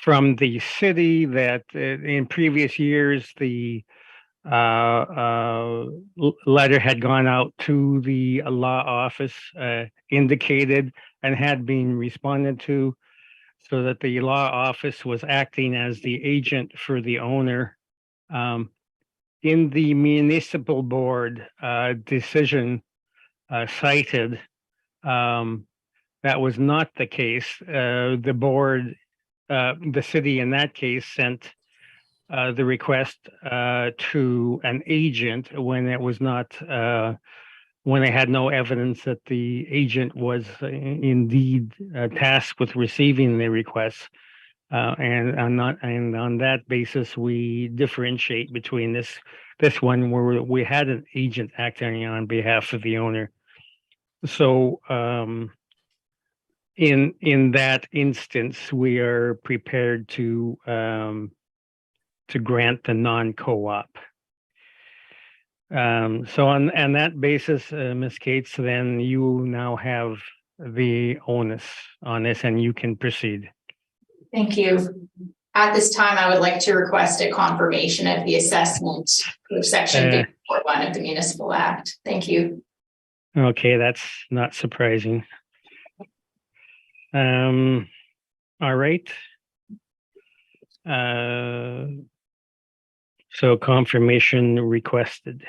from the city that in previous years the letter had gone out to the law office, indicated and had been responded to, so that the law office was acting as the agent for the owner. In the municipal board decision cited, that was not the case. The board, the city in that case sent the request to an agent when it was not, when they had no evidence that the agent was indeed tasked with receiving the request. And on that basis, we differentiate between this one where we had an agent acting on behalf of the owner. So in that instance, we are prepared to grant the non-co-op. So on that basis, Ms. Cates, then you now have the onus on this, and you can proceed. Thank you. At this time, I would like to request a confirmation of the assessment of section 4.1 of the Municipal Act. Thank you. Okay, that's not surprising. All right. So confirmation requested.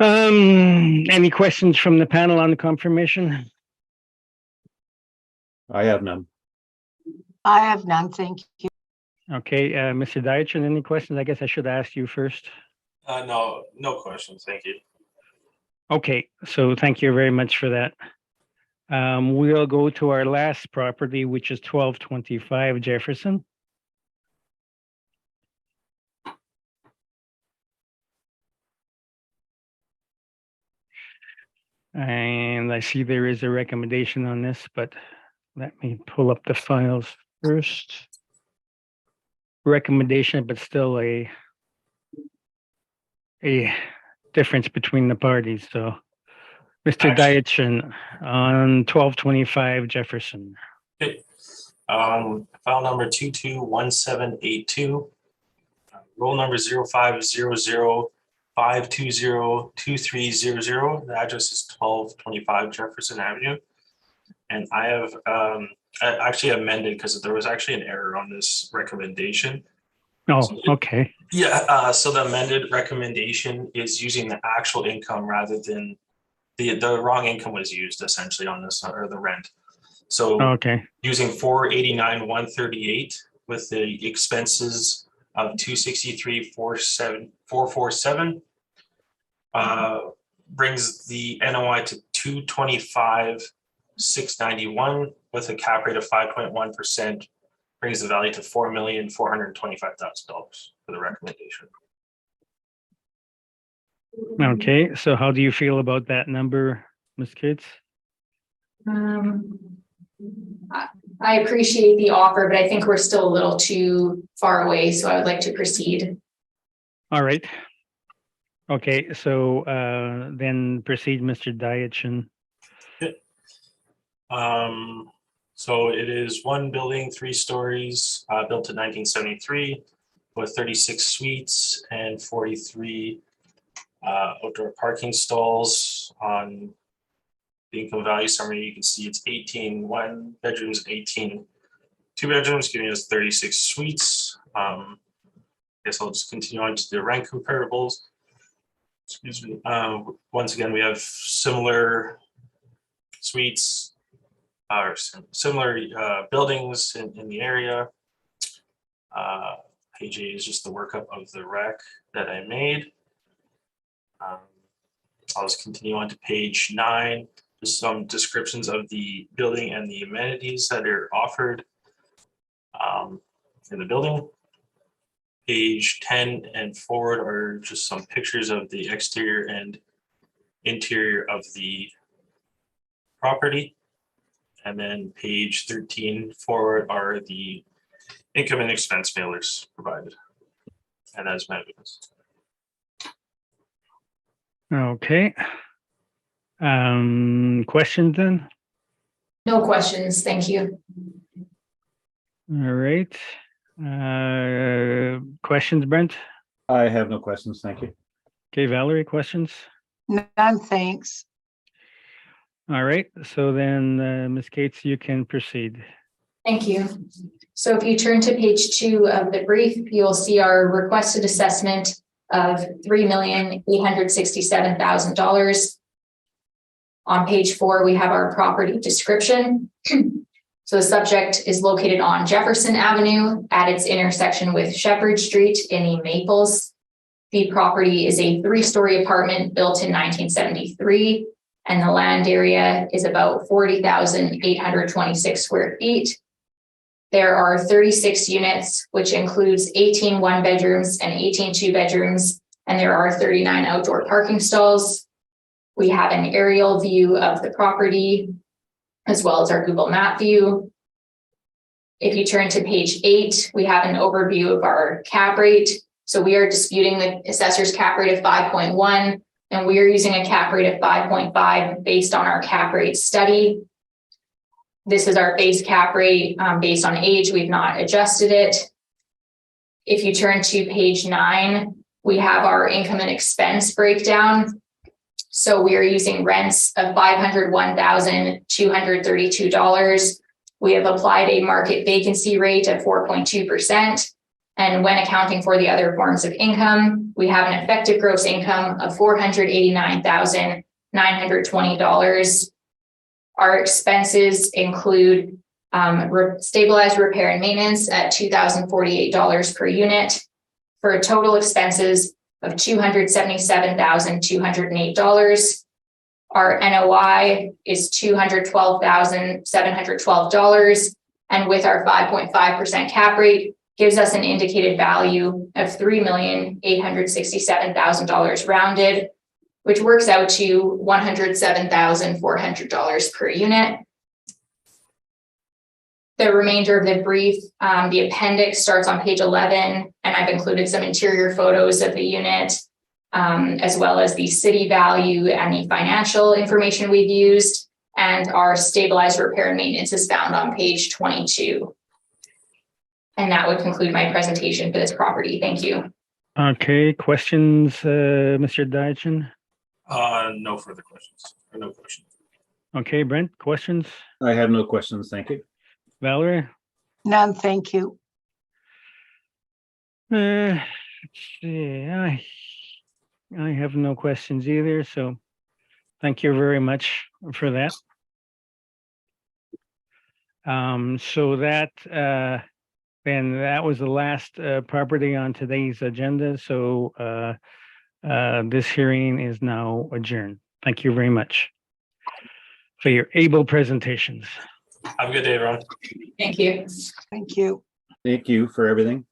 Any questions from the panel on the confirmation? I have none. I have none, thank you. Okay, Mr. Dyachin, any questions? I guess I should ask you first. No questions. Thank you. Okay, so thank you very much for that. We'll go to our last property, which is 1225 Jefferson. And I see there is a recommendation on this, but let me pull up the files first. Recommendation, but still a difference between the parties. So, Mr. Dyachin on 1225 Jefferson. Okay. File number 221782. Roll number 0500-520-2300. The address is 1225 Jefferson Avenue. And I have actually amended because there was actually an error on this recommendation. Oh, okay. Yeah, so the amended recommendation is using the actual income rather than the wrong income was used essentially on this, or the rent. So okay, using 489,138 with the expenses of 263,447 brings the NOI to 225,691 with a cap rate of 5.1%, brings the value to $4,425,000 for the recommendation. okay. So how do you feel about that number, Ms. Cates? I appreciate the offer, but I think we're still a little too far away, so I would like to proceed. All right. Okay, so then proceed, Mr. Dyachin. So it is one building, 3 stories, built in 1973 with 36 suites and 43 outdoor parking stalls. On the income value summary, you can see it's 18 1 bedrooms, 18 2 bedrooms, giving us 36 suites. I guess I'll just continue on to the rent comparables. Excuse me. Once again, we have similar suites or similar buildings in the area. Page 8 is just the workup of the rec that I made. I'll just continue on to page 9. Just some descriptions of the building and the amenities that are offered in the building. Page 10 and forward are just some pictures of the exterior and interior of the property. And then page 13 forward are the income and expense mailers provided. And as mentioned. Okay. Questions then? No questions, thank you. All right. Questions, Brent? I have no questions, thank you. Okay, Valerie, questions? None, thanks. All right, so then, Ms. Gates, you can proceed. Thank you. So if you turn to page 2 of the brief, you'll see our requested assessment of $3,867,000. On page 4, we have our property description. So the subject is located on Jefferson Avenue at its intersection with Shepherd Street in the Maples. The property is a 3-story apartment built in 1973, and the land area is about 40,826 square feet. There are 36 units, which includes 18 one-bedrooms and 18 two-bedrooms, and there are 39 outdoor parking stalls. We have an aerial view of the property, as well as our Google Map view. If you turn to page 8, we have an overview of our cap rate. So we are disputing the assessor's cap rate of 5.1, and we are using a cap rate of 5.5 based on our cap rate study. This is our base cap rate based on age. We've not adjusted it. If you turn to page 9, we have our income and expense breakdown. So we are using rents of $501,232. We have applied a market vacancy rate of 4.2%. And when accounting for the other forms of income, we have an effective gross income of $489,920. Our expenses include stabilized repair and maintenance at $2,048 per unit, for a total expenses of $277,208. Our NOI is $212,712, and with our 5.5% cap rate, gives us an indicated value of $3,867,000 rounded, which works out to $107,400 per unit. The remainder of the brief, the appendix starts on page 11, and I've included some interior photos of the unit, as well as the city value and the financial information we've used, and our stabilized repair and maintenance is found on page 22. And that would conclude my presentation for this property. Thank you. Okay, questions, Mr. Dyson? No further questions. Or no questions. Okay, Brent, questions? I have no questions, thank you. Valerie? None, thank you. Let's see, I have no questions either, so thank you very much for that. So that, then that was the last property on today's agenda. So this hearing is now adjourned. Thank you very much for your able presentations. Have a good day, everyone. Thank you. Thank you. Thank you for everything.